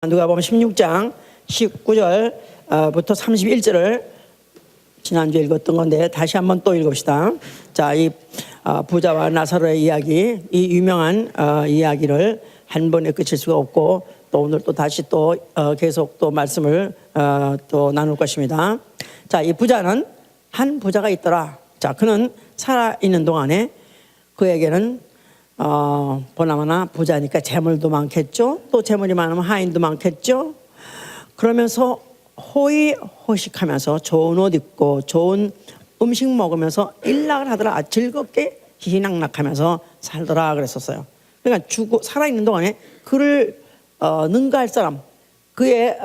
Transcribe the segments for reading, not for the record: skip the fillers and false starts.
누가복음 16장 19절부터 31절을 지난주에 읽었던 건데 다시 한번 또 읽읍시다. 자, 이 부자와 나사로의 이야기, 이 유명한 이야기를 한 번에 끝일 수가 없고 또 오늘 또 다시 또 계속 또 말씀을 또 나눌 것입니다. 자, 이 부자는 한 부자가 있더라. 자, 그는 살아있는 동안에 그에게는 보나마나 부자니까 재물도 많겠죠. 또 재물이 많으면 하인도 많겠죠. 그러면서 호의호식하면서 좋은 옷 입고 좋은 음식 먹으면서 일락을 하더라. 즐겁게 희희낙낙하면서 살더라 그랬었어요. 그러니까 살아있는 동안에 그를 능가할 사람, 그의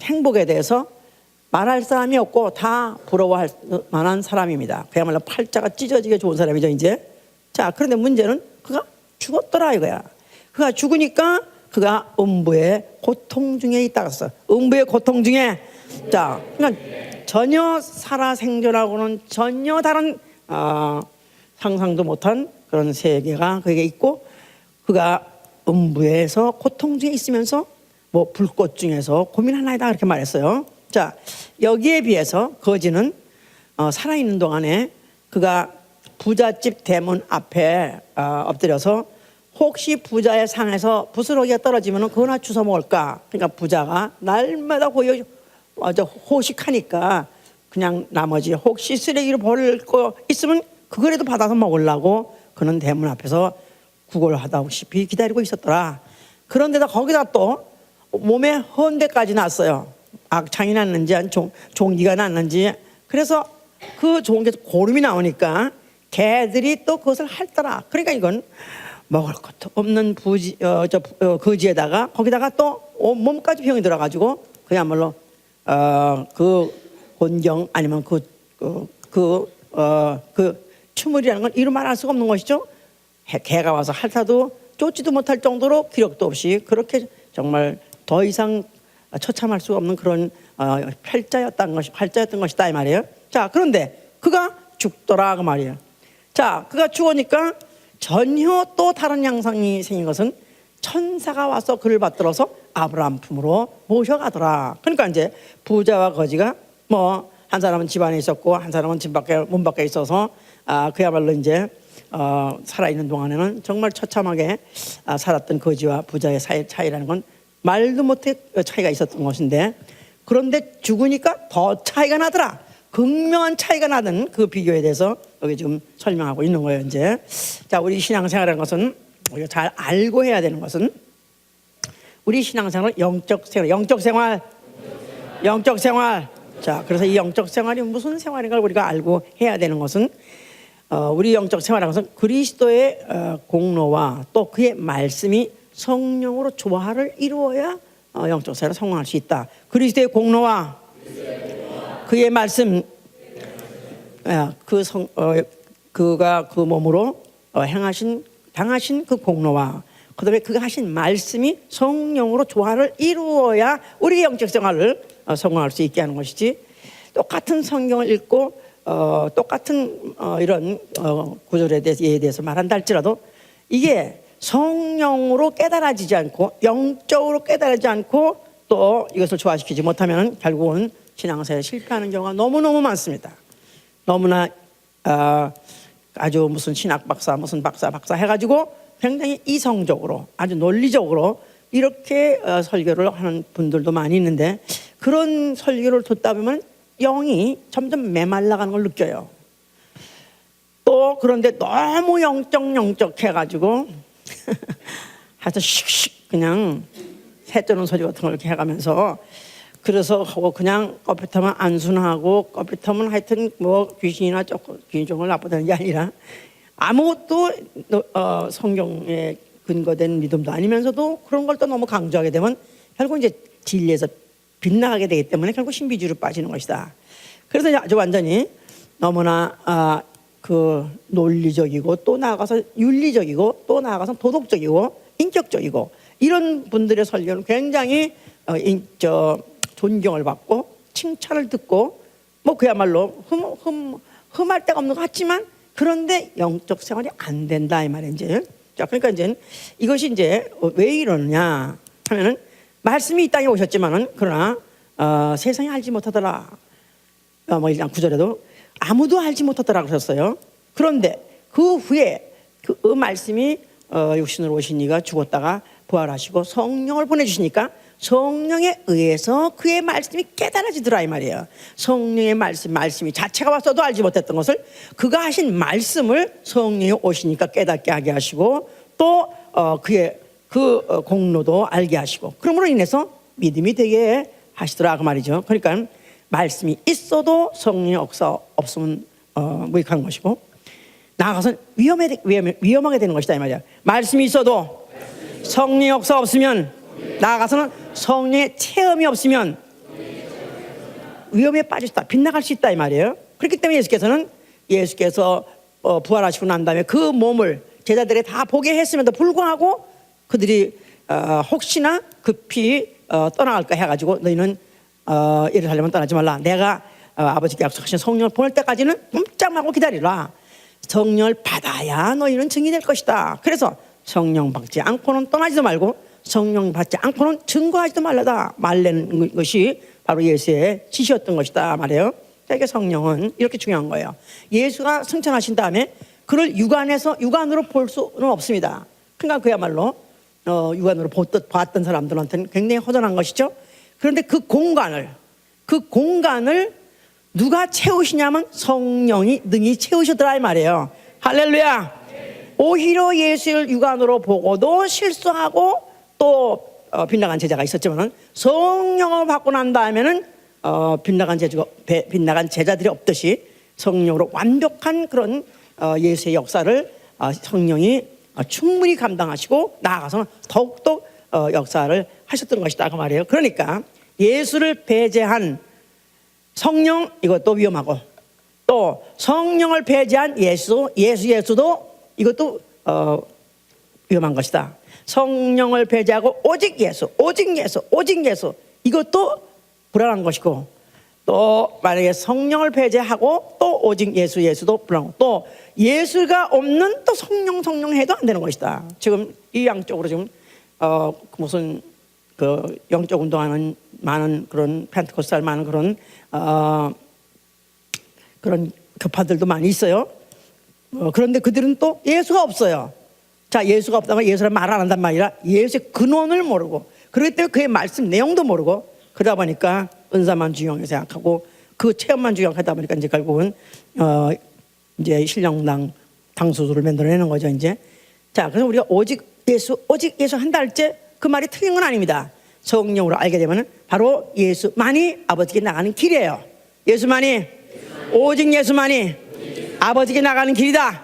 행복에 대해서 말할 사람이 없고 다 부러워할 만한 사람입니다. 그야말로 팔자가 찢어지게 좋은 사람이죠 이제. 자, 그런데 문제는 그가 죽었더라 이거야. 그가 죽으니까 그가 음부의 고통 중에 있다고 했어. 음부의 고통 중에. 자, 그러니까 전혀 살아생전하고는 전혀 다른 상상도 못한 그런 세계가 그에게 있고, 그가 음부에서 고통 중에 있으면서 뭐 불꽃 중에서 고민하나이다 그렇게 말했어요. 자, 여기에 비해서 거지는 살아있는 동안에 그가 부잣집 대문 앞에 엎드려서 혹시 부자의 상에서 부스러기가 떨어지면 그거나 주워 먹을까. 그러니까 부자가 날마다 호식하니까 그냥 나머지 혹시 쓰레기를 버릴 거 있으면 그거라도 받아서 먹으려고 그는 대문 앞에서 구걸하다시피 기다리고 있었더라. 그런데다 거기다 또 몸에 헌데까지 났어요. 악창이 났는지 종기가 났는지. 그래서 그 좋은 게 고름이 나오니까 개들이 또 그것을 핥더라. 그러니까 이건 먹을 것도 없는 거지에다가 거기다가 또 몸까지 병이 들어가지고 그야말로 그 곤경 아니면 그 추물이라는 건 이루 말할 수가 없는 것이죠. 개가 와서 핥아도 쫓지도 못할 정도로 기력도 없이 그렇게 정말 더 이상 처참할 수가 없는 그런 팔자였던 것이다 이 말이에요. 자, 그런데 그가 죽더라 그 말이에요. 자, 그가 죽으니까 전혀 또 다른 양상이 생긴 것은 천사가 와서 그를 받들어서 아브라함 품으로 모셔가더라. 그러니까 이제 부자와 거지가 뭐 한 사람은 집안에 있었고 한 사람은 문 밖에 있어서 그야말로 이제 살아있는 동안에는 정말 처참하게 살았던 거지와 부자의 차이라는 건 말도 못해 차이가 있었던 것인데, 그런데 죽으니까 더 차이가 나더라. 극명한 차이가 나는 그 비교에 대해서 여기 지금 설명하고 있는 거예요 이제. 자, 우리 신앙생활이라는 것은 우리가 잘 알고 해야 되는 것은 우리 신앙생활은 영적 생활. 자, 그래서 이 영적 생활이 무슨 생활인가 우리가 알고 해야 되는 것은 우리 영적 생활이라는 것은 그리스도의 공로와 또 그의 말씀이 성령으로 조화를 이루어야 영적 생활을 성공할 수 있다. 그리스도의 공로와 그의 말씀, 그가 그 몸으로 당하신 그 공로와 그다음에 그가 하신 말씀이 성령으로 조화를 이루어야 우리의 영적 생활을 성공할 수 있게 하는 것이지, 똑같은 성경을 읽고 똑같은 이런 구절에 대해서 말한다 할지라도 이게 성령으로 깨달아지지 않고 영적으로 깨달아지지 않고 또 이것을 조화시키지 못하면 결국은 신앙생활에 실패하는 경우가 너무너무 많습니다. 너무나 아주 무슨 신학 박사 무슨 박사 해가지고 굉장히 이성적으로 아주 논리적으로 이렇게 설교를 하는 분들도 많이 있는데, 그런 설교를 듣다 보면 영이 점점 메말라가는 걸 느껴요. 또 그런데 너무 영적 해가지고 하여튼 씩씩 그냥 새 뜨는 소리 같은 걸 이렇게 해가면서, 그래서 그냥 껍핏하면 안순하고 껍핏하면 하여튼 뭐 귀신이나 귀신이 정말 나쁘다는 게 아니라 아무것도 성경에 근거된 믿음도 아니면서도 그런 걸 또 너무 강조하게 되면 결국 이제 진리에서 빗나가게 되기 때문에 결국 신비주의로 빠지는 것이다. 그래서 아주 완전히 너무나 그 논리적이고 또 나아가서 윤리적이고 또 나아가서 도덕적이고 인격적이고 이런 분들의 설교는 굉장히 존경을 받고 칭찬을 듣고 뭐 그야말로 흠할 데가 없는 것 같지만, 그런데 영적 생활이 안 된다 이 말이에요 이제. 자, 그러니까 이제 이것이 이제 왜 이러느냐? 하면은 말씀이 이 땅에 오셨지만은 그러나 세상이 알지 못하더라. 뭐 1장 9절에도 아무도 알지 못하더라 그랬어요. 그런데 그 후에 그 말씀이 육신으로 오신 이가 죽었다가 부활하시고 성령을 보내주시니까 성령에 의해서 그의 말씀이 깨달아지더라 이 말이에요. 성령의 말씀이 자체가 왔어도 알지 못했던 것을 그가 하신 말씀을 성령이 오시니까 깨닫게 하게 하시고 또 그의 그 공로도 알게 하시고 그러므로 인해서 믿음이 되게 하시더라 그 말이죠. 그러니까 말씀이 있어도 성령의 역사 없으면 무익한 것이고 나아가서 위험하게 되는 것이다 이 말이야. 말씀이 있어도 성령의 역사 없으면 나아가서는 성령의 체험이 없으면 위험에 빠질 수 있다. 빗나갈 수 있다 이 말이에요. 그렇기 때문에 예수께서 부활하시고 난 다음에 그 몸을 제자들이 다 보게 했음에도 불구하고 그들이 혹시나 급히 떠나갈까 해가지고 너희는 예루살렘은 떠나지 말라. 내가 아버지께 약속하신 성령을 보낼 때까지는 꼼짝 말고 기다리라. 성령을 받아야 너희는 증인이 될 것이다. 그래서 성령 받지 않고는 떠나지도 말고 성령 받지 않고는 증거하지도 말라는 것이 바로 예수의 지시였던 것이다 말이에요. 그러니까 성령은 이렇게 중요한 거예요. 예수가 승천하신 다음에 그를 육안으로 볼 수는 없습니다. 그러니까 그야말로 육안으로 봤던 사람들한테는 굉장히 허전한 것이죠. 그런데 그 공간을 누가 채우시냐면 성령이 능히 채우시더라 이 말이에요. 할렐루야. 오히려 예수를 육안으로 보고도 실수하고 또 빗나간 제자가 있었지만 성령을 받고 난 다음에는 빗나간 제자들이 없듯이 성령으로 완벽한 그런 예수의 역사를 성령이 충분히 감당하시고 나아가서는 더욱더 역사를 하셨던 것이다 그 말이에요. 그러니까 예수를 배제한 성령 이것도 위험하고 또 성령을 배제한 예수도 이것도 위험한 것이다. 성령을 배제하고 오직 예수 이것도 불안한 것이고 또 만약에 성령을 배제하고 또 오직 예수도 불안하고 또 예수가 없는 또 성령 해도 안 되는 것이다. 지금 이 양쪽으로 지금 무슨 그 영적 운동하는 많은 그런 펜트코스탈 많은 그런 교파들도 많이 있어요. 그런데 그들은 또 예수가 없어요. 자, 예수가 없다면 예수를 말 안 한단 말이라 예수의 근원을 모르고 그렇기 때문에 그의 말씀 내용도 모르고 그러다 보니까 은사만 중요하게 생각하고 그 체험만 중요하다 보니까 이제 결국은 이제 신령당 당수들을 만들어내는 거죠 이제. 자, 그래서 우리가 오직 예수 한다 할 때 그 말이 틀린 건 아닙니다. 성령으로 알게 되면 바로 예수만이 아버지께 나가는 길이에요. 오직 예수만이 아버지께 나가는 길이다.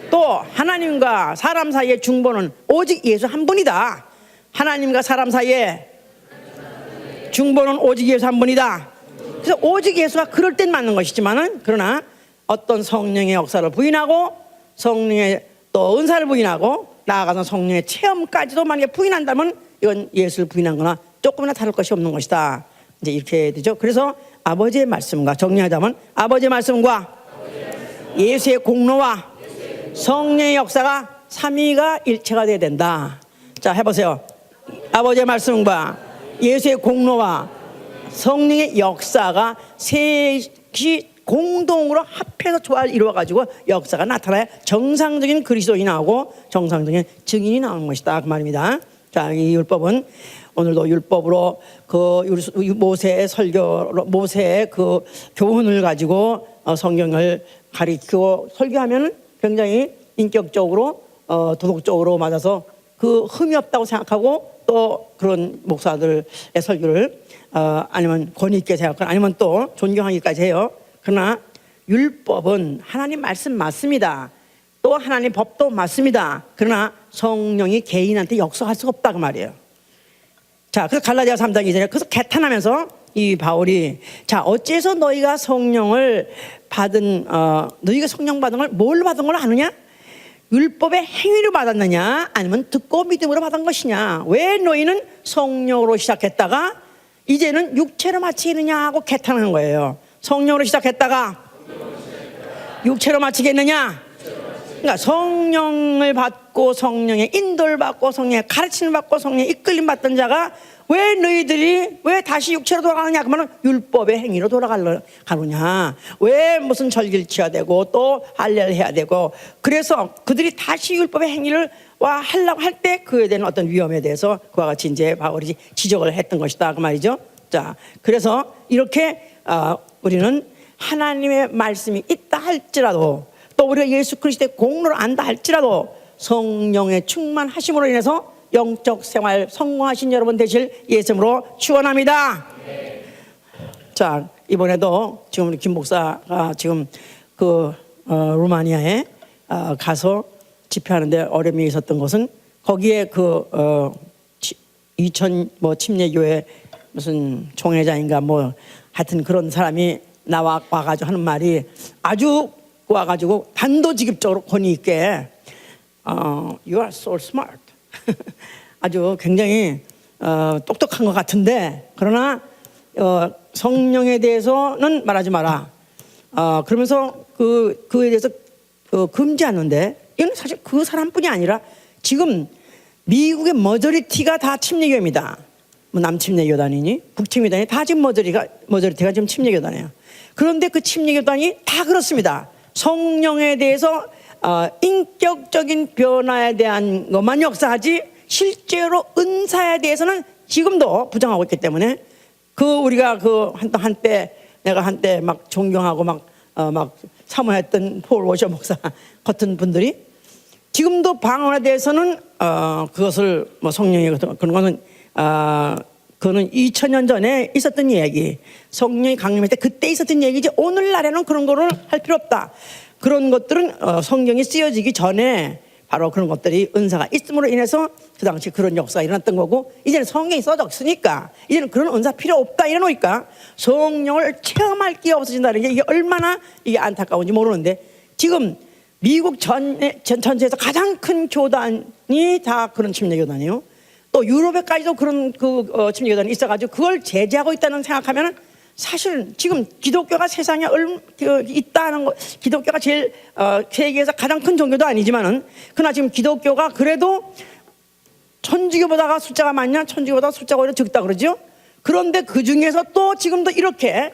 또 하나님과 사람 사이의 중보는 오직 예수 한 분이다. 하나님과 사람 사이의 중보는 오직 예수 한 분이다. 그래서 오직 예수가 그럴 땐 맞는 것이지만은 그러나 어떤 성령의 역사를 부인하고 성령의 또 은사를 부인하고 나아가서 성령의 체험까지도 만약에 부인한다면 이건 예수를 부인한 거나 조금이나 다를 것이 없는 것이다. 이제 이렇게 되죠. 그래서 아버지의 말씀과 정리하자면 아버지의 말씀과 예수의 공로와 성령의 역사가 삼위가 일체가 돼야 된다. 자, 해보세요. 아버지의 말씀과 예수의 공로와 성령의 역사가 셋이 공동으로 합해서 조화를 이루어가지고 역사가 나타나야 정상적인 그리스도인이 나오고 정상적인 증인이 나오는 것이다 그 말입니다. 자, 이 율법은 오늘도 율법으로 그 모세의 그 교훈을 가지고 성경을 가리키고 설교하면은 굉장히 인격적으로 도덕적으로 맞아서 그 흠이 없다고 생각하고 또 그런 목사들의 설교를 아니면 권위 있게 생각하고 아니면 또 존경하기까지 해요. 그러나 율법은 하나님 말씀 맞습니다. 또 하나님 법도 맞습니다. 그러나 성령이 개인한테 역사할 수가 없다 그 말이에요. 자, 그래서 갈라디아 3장 2절에 그래서 개탄하면서 이 바울이 자, 어째서 너희가 성령을 받은 너희가 성령 받은 걸 뭘 받은 걸 아느냐? 율법의 행위로 받았느냐? 아니면 듣고 믿음으로 받은 것이냐? 왜 너희는 성령으로 시작했다가 이제는 육체로 마치느냐 하고 개탄하는 거예요. 성령으로 시작했다가 육체로 마치겠느냐? 그러니까 성령을 받고 성령의 인도를 받고 성령의 가르침을 받고 성령의 이끌림 받던 자가 왜 너희들이 왜 다시 육체로 돌아가느냐? 그러면 율법의 행위로 돌아가느냐? 왜 무슨 절기를 지어야 되고 또 할례를 해야 되고, 그래서 그들이 다시 율법의 행위를 하려고 할 때 그에 대한 어떤 위험에 대해서 그와 같이 이제 바울이 지적을 했던 것이다 그 말이죠. 자, 그래서 이렇게 우리는 하나님의 말씀이 있다 할지라도 또 우리가 예수 그리스도의 공로를 안다 할지라도 성령의 충만하심으로 인해서 영적 생활 성공하신 여러분 되실 예수님으로 축원합니다. 자, 이번에도 지금 우리 김 목사가 지금 루마니아에 가서 집회하는데 어려움이 있었던 것은 거기에 2000 침례교회 무슨 총회장인가 뭐 하여튼 그런 사람이 와가지고 하는 말이 아주 와가지고 단도직입적으로 권위 있게 You are so smart. 아주 굉장히 똑똑한 것 같은데 그러나 성령에 대해서는 말하지 마라. 그러면서 그에 대해서 금지하는데 이건 사실 그 사람뿐이 아니라 지금 미국의 머저리티가 다 침례교입니다. 뭐 남침례교단이니 북침례교단이 다 지금 머저리티가 지금 침례교단이에요. 그런데 그 침례교단이 다 그렇습니다. 성령에 대해서 인격적인 변화에 대한 것만 역사하지 실제로 은사에 대해서는 지금도 부정하고 있기 때문에 우리가 내가 한때 막 존경하고 막 사모했던 폴 워셔 목사 같은 분들이 지금도 방언에 대해서는 그것을 뭐 성령이 그런 거는 그거는 2000년 전에 있었던 얘기, 성령이 강림할 때 그때 있었던 얘기지 오늘날에는 그런 거를 할 필요 없다. 그런 것들은 성경이 쓰여지기 전에 바로 그런 것들이 은사가 있음으로 인해서 그 당시 그런 역사가 일어났던 거고, 이제는 성경이 써졌으니까 이제는 그런 은사 필요 없다 이러니까 성령을 체험할 기회가 없어진다는 게 이게 얼마나 이게 안타까운지 모르는데, 지금 미국 전체에서 가장 큰 교단이 다 그런 침례교단이에요. 또 유럽에까지도 그런 침례교단이 있어가지고 그걸 제재하고 있다는 생각하면 사실은 지금 기독교가 세상에 있다는 거, 기독교가 제일 세계에서 가장 큰 종교도 아니지만은 그러나 지금 기독교가 그래도 천주교보다가 숫자가 많냐? 천주교보다 숫자가 오히려 적다 그러죠. 그런데 그 중에서 또 지금도 이렇게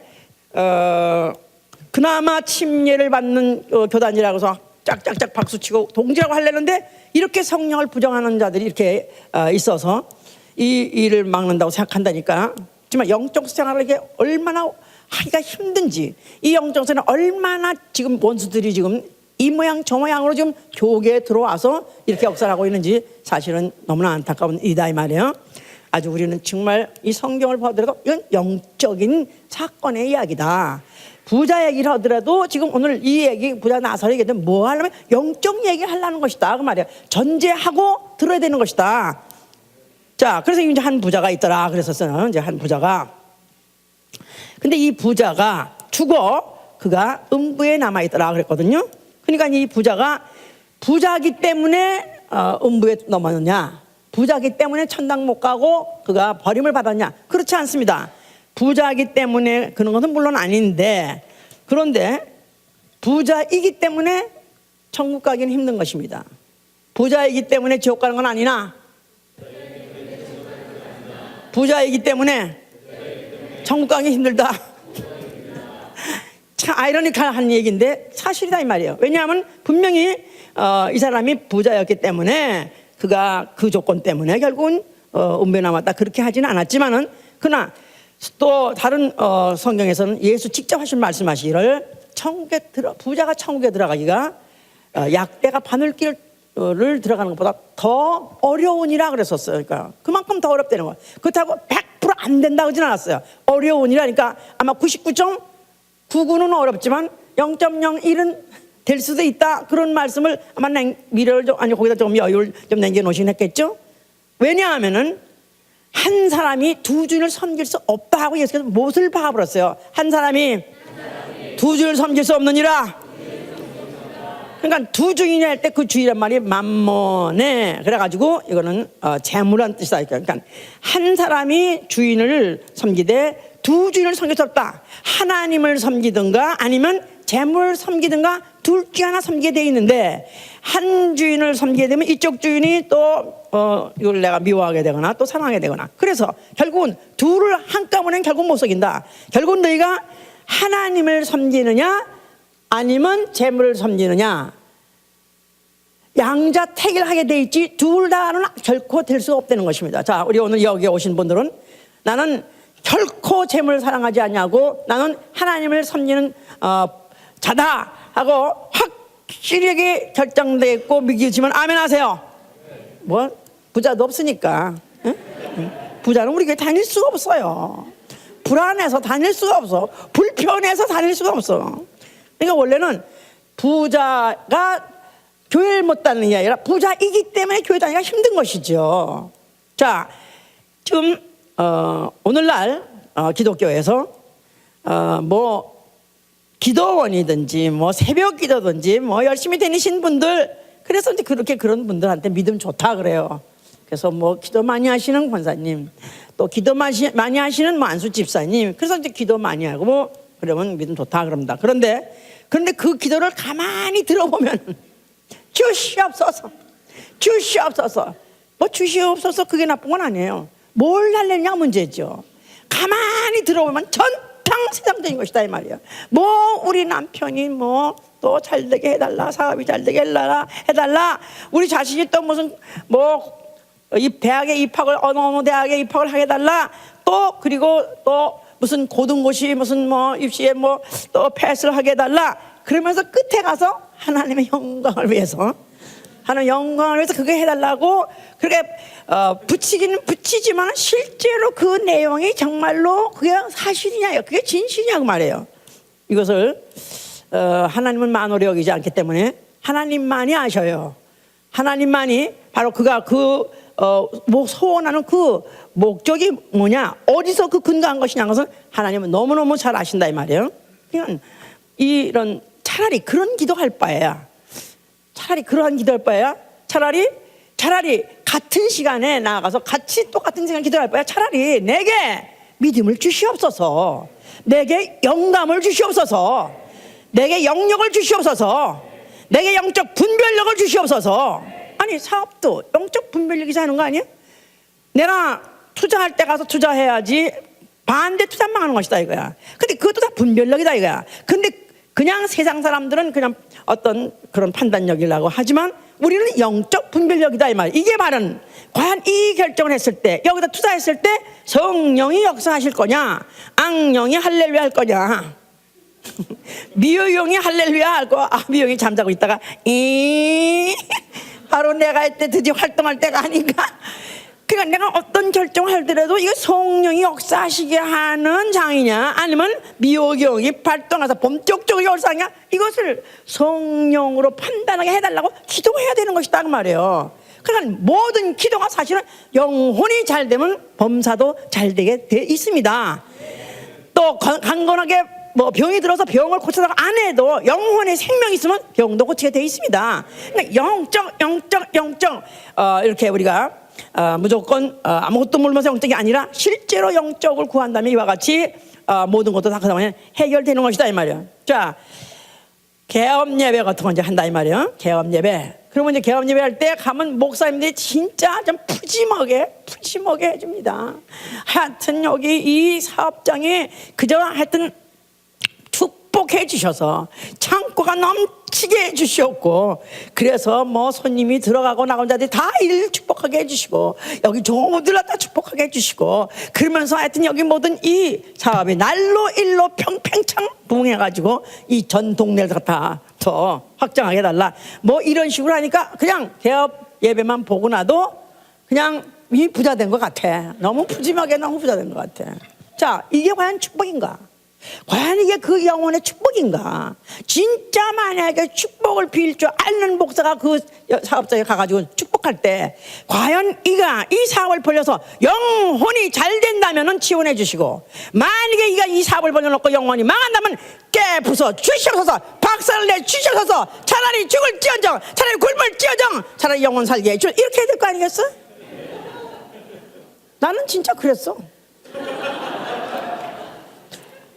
그나마 침례를 받는 교단이라고 해서 짝짝짝 박수치고 동지라고 하려는데 이렇게 성령을 부정하는 자들이 이렇게 있어서 이 일을 막는다고 생각한다니까. 정말 영적 생활을 이게 얼마나 하기가 힘든지, 이 영적 생활은 얼마나 지금 원수들이 지금 이 모양 저 모양으로 지금 교계에 들어와서 이렇게 역사를 하고 있는지 사실은 너무나 안타까운 일이다 이 말이에요. 아주 우리는 정말 이 성경을 보더라도 이건 영적인 사건의 이야기다. 부자 얘기를 하더라도 지금 오늘 이 얘기, 부자 나설 얘기는 뭐 하려면 영적 얘기를 하려는 것이다 그 말이에요. 전제하고 들어야 되는 것이다. 자, 그래서 이제 한 부자가 있더라 그랬었어요. 이제 한 부자가. 근데 이 부자가 죽어 그가 음부에 남아 있더라 그랬거든요. 그러니까 이 부자가 부자기 때문에 음부에 넘어졌냐? 부자기 때문에 천당 못 가고 그가 버림을 받았냐? 그렇지 않습니다. 부자이기 때문에 그런 것은 물론 아닌데, 그런데 부자이기 때문에 천국 가기는 힘든 것입니다. 부자이기 때문에 지옥 가는 건 아니나, 부자이기 때문에 천국 가기 힘들다. 참 아이러니컬한 얘기인데 사실이다 이 말이에요. 왜냐하면 분명히 이 사람이 부자였기 때문에 그가 그 조건 때문에 결국은 음부에 남았다 그렇게 하지는 않았지만은, 그러나 또 다른 성경에서는 예수 직접 하신 말씀하시기를 부자가 천국에 들어가기가 약대가 바늘길을 들어가는 것보다 더 어려우니라 그랬었어요. 그러니까 그만큼 더 어렵다는 거예요. 그렇다고 100% 안 된다 그러진 않았어요. 어려우니라니까 아마 99.99는 어렵지만 0.01은 될 수도 있다, 그런 말씀을 아마 미래를 거기다 좀 여유를 좀 남겨놓으신 했겠죠. 왜냐하면은 한 사람이 두 주인을 섬길 수 없다 하고 예수께서 무엇을 봐버렸어요? 한 사람이 두 주인을 섬길 수 없느니라. 그러니까 두 주인이 할 때 그 주인이란 말이 맘몬에, 그래가지고 이거는 재물한 뜻이다. 그러니까 한 사람이 주인을 섬기되 두 주인을 섬길 수 없다. 하나님을 섬기든가 아니면 재물을 섬기든가 둘 중에 하나 섬기게 돼 있는데, 한 주인을 섬기게 되면 이쪽 주인이 또 이걸 내가 미워하게 되거나 또 사랑하게 되거나, 그래서 결국은 둘을 한꺼번에 결국 못 속인다. 결국은 너희가 하나님을 섬기느냐 아니면 재물을 섬기느냐, 양자택일 하게 돼 있지 둘 다는 결코 될 수 없다는 것입니다. 자, 우리 오늘 여기에 오신 분들은 나는 결코 재물을 사랑하지 않냐고, 나는 하나님을 섬기는 자다 하고 확실하게 결정되어 있고 믿기지만 아멘 하세요. 뭐 부자도 없으니까, 응? 부자는 우리 교회 다닐 수가 없어요. 불안해서 다닐 수가 없어. 불편해서 다닐 수가 없어. 그러니까 원래는 부자가 교회를 못 다니는 게 아니라 부자이기 때문에 교회 다니기가 힘든 것이죠. 자, 지금 오늘날 기독교에서 뭐 기도원이든지 뭐 새벽 기도든지 뭐 열심히 다니신 분들, 그래서 이제 그렇게 그런 분들한테 믿음 좋다 그래요. 그래서 뭐 기도 많이 하시는 권사님, 또 기도 많이 하시는 뭐 안수 집사님, 그래서 이제 기도 많이 하고 뭐 그러면 믿음 좋다 그럽니다. 그런데 그 기도를 가만히 들어보면 주시옵소서, 주시옵소서, 뭐 주시옵소서 그게 나쁜 건 아니에요. 뭘 달랬냐 문제죠. 가만히 들어보면 전탕세상적인 것이다 이 말이야. 뭐 우리 남편이 뭐 또 잘되게 해달라, 사업이 잘되게 해달라, 우리 자식이 또 무슨 뭐 이 대학에 입학을 어느 대학에 입학을 하게 해달라, 또 그리고 또 무슨 고등고시 무슨 뭐 입시에 뭐 또 패스를 하게 해달라, 그러면서 끝에 가서 하나님의 영광을 위해서, 하나님의 영광을 위해서 그게 해달라고 그렇게 붙이기는 붙이지만 실제로 그 내용이 정말로 그게 사실이냐, 그게 진실이냐고 말이에요. 이것을 하나님은 만오리 여기지 않기 때문에 하나님만이 아셔요. 하나님만이 바로 그가 소원하는 그 목적이 뭐냐, 어디서 그 근거한 것이냐 것은 하나님은 너무너무 잘 아신다 이 말이에요. 그냥 이런 차라리 그런 기도할 바에야, 차라리 그러한 기도할 바에야, 차라리 같은 시간에 나아가서 같이 똑같은 시간 기도할 바에야 차라리 내게 믿음을 주시옵소서, 내게 영감을 주시옵소서, 내게 영역을 주시옵소서, 내게 영적 분별력을 주시옵소서. 아니 사업도 영적 분별력이 하는 거 아니에요? 내가 투자할 때 가서 투자해야지 반대 투자만 하는 것이다 이거야. 근데 그것도 다 분별력이다 이거야. 근데 그냥 세상 사람들은 그냥 어떤 그런 판단력이라고 하지만 우리는 영적 분별력이다 이 말. 이게 말은 과연 이 결정을 했을 때, 여기다 투자했을 때 성령이 역사하실 거냐, 악령이 할렐루야 할 거냐, 미호용이 할렐루야 할 거. 미호용이 잠자고 있다가 바로 내가 이때 드디어 활동할 때가 아닌가. 그러니까 내가 어떤 결정을 하더라도 이거 성령이 역사하시게 하는 장이냐, 아니면 미호경이 발동해서 본격적으로 역사하냐, 이것을 성령으로 판단하게 해달라고 기도해야 되는 것이다 그 말이에요. 그러니까 모든 기도가 사실은 영혼이 잘 되면 범사도 잘 되게 돼 있습니다. 또 강건하게 뭐 병이 들어서 병을 고치다가 안 해도 영혼의 생명이 있으면 병도 고치게 돼 있습니다. 그러니까 영적 이렇게 우리가 무조건 아무것도 모르면서 영적이 아니라 실제로 영적을 구한다면 이와 같이 모든 것도 다 그 다음에 해결되는 것이다 이 말이야. 자, 개업 예배 같은 거 이제 한다 이 말이야. 개업 예배. 그러면 이제 개업 예배 할 때 가면 목사님들이 진짜 좀 푸짐하게 해줍니다. 하여튼 여기 이 사업장이 그저 하여튼 축복해 주셔서 창고가 넘치게 해 주셨고, 그래서 뭐 손님이 들어가고 나가는 자들이 다 일 축복하게 해 주시고, 여기 종업원들 다 축복하게 해 주시고, 그러면서 하여튼 여기 모든 이 사업이 날로 일로 평팽창 부흥해 가지고 이 전 동네를 다 더 확장하게 해달라, 뭐 이런 식으로 하니까 그냥 개업 예배만 보고 나도 그냥 이 부자 된 것 같아. 너무 푸짐하게 너무 부자 된 것 같아. 자, 이게 과연 축복인가? 과연 이게 그 영혼의 축복인가? 진짜 만약에 축복을 빌 줄 아는 목사가 그 사업장에 가가지고 축복할 때 과연 이가 이 사업을 벌려서 영혼이 잘 된다면 지원해 주시고, 만약에 이가 이 사업을 벌려놓고 영혼이 망한다면 깨부숴 주시옵소서, 박살을 내 주시옵소서, 차라리 죽을지언정, 차라리 굶을지언정, 차라리 영혼 살게 해주, 이렇게 해야 될 거 아니겠어? 나는 진짜 그랬어.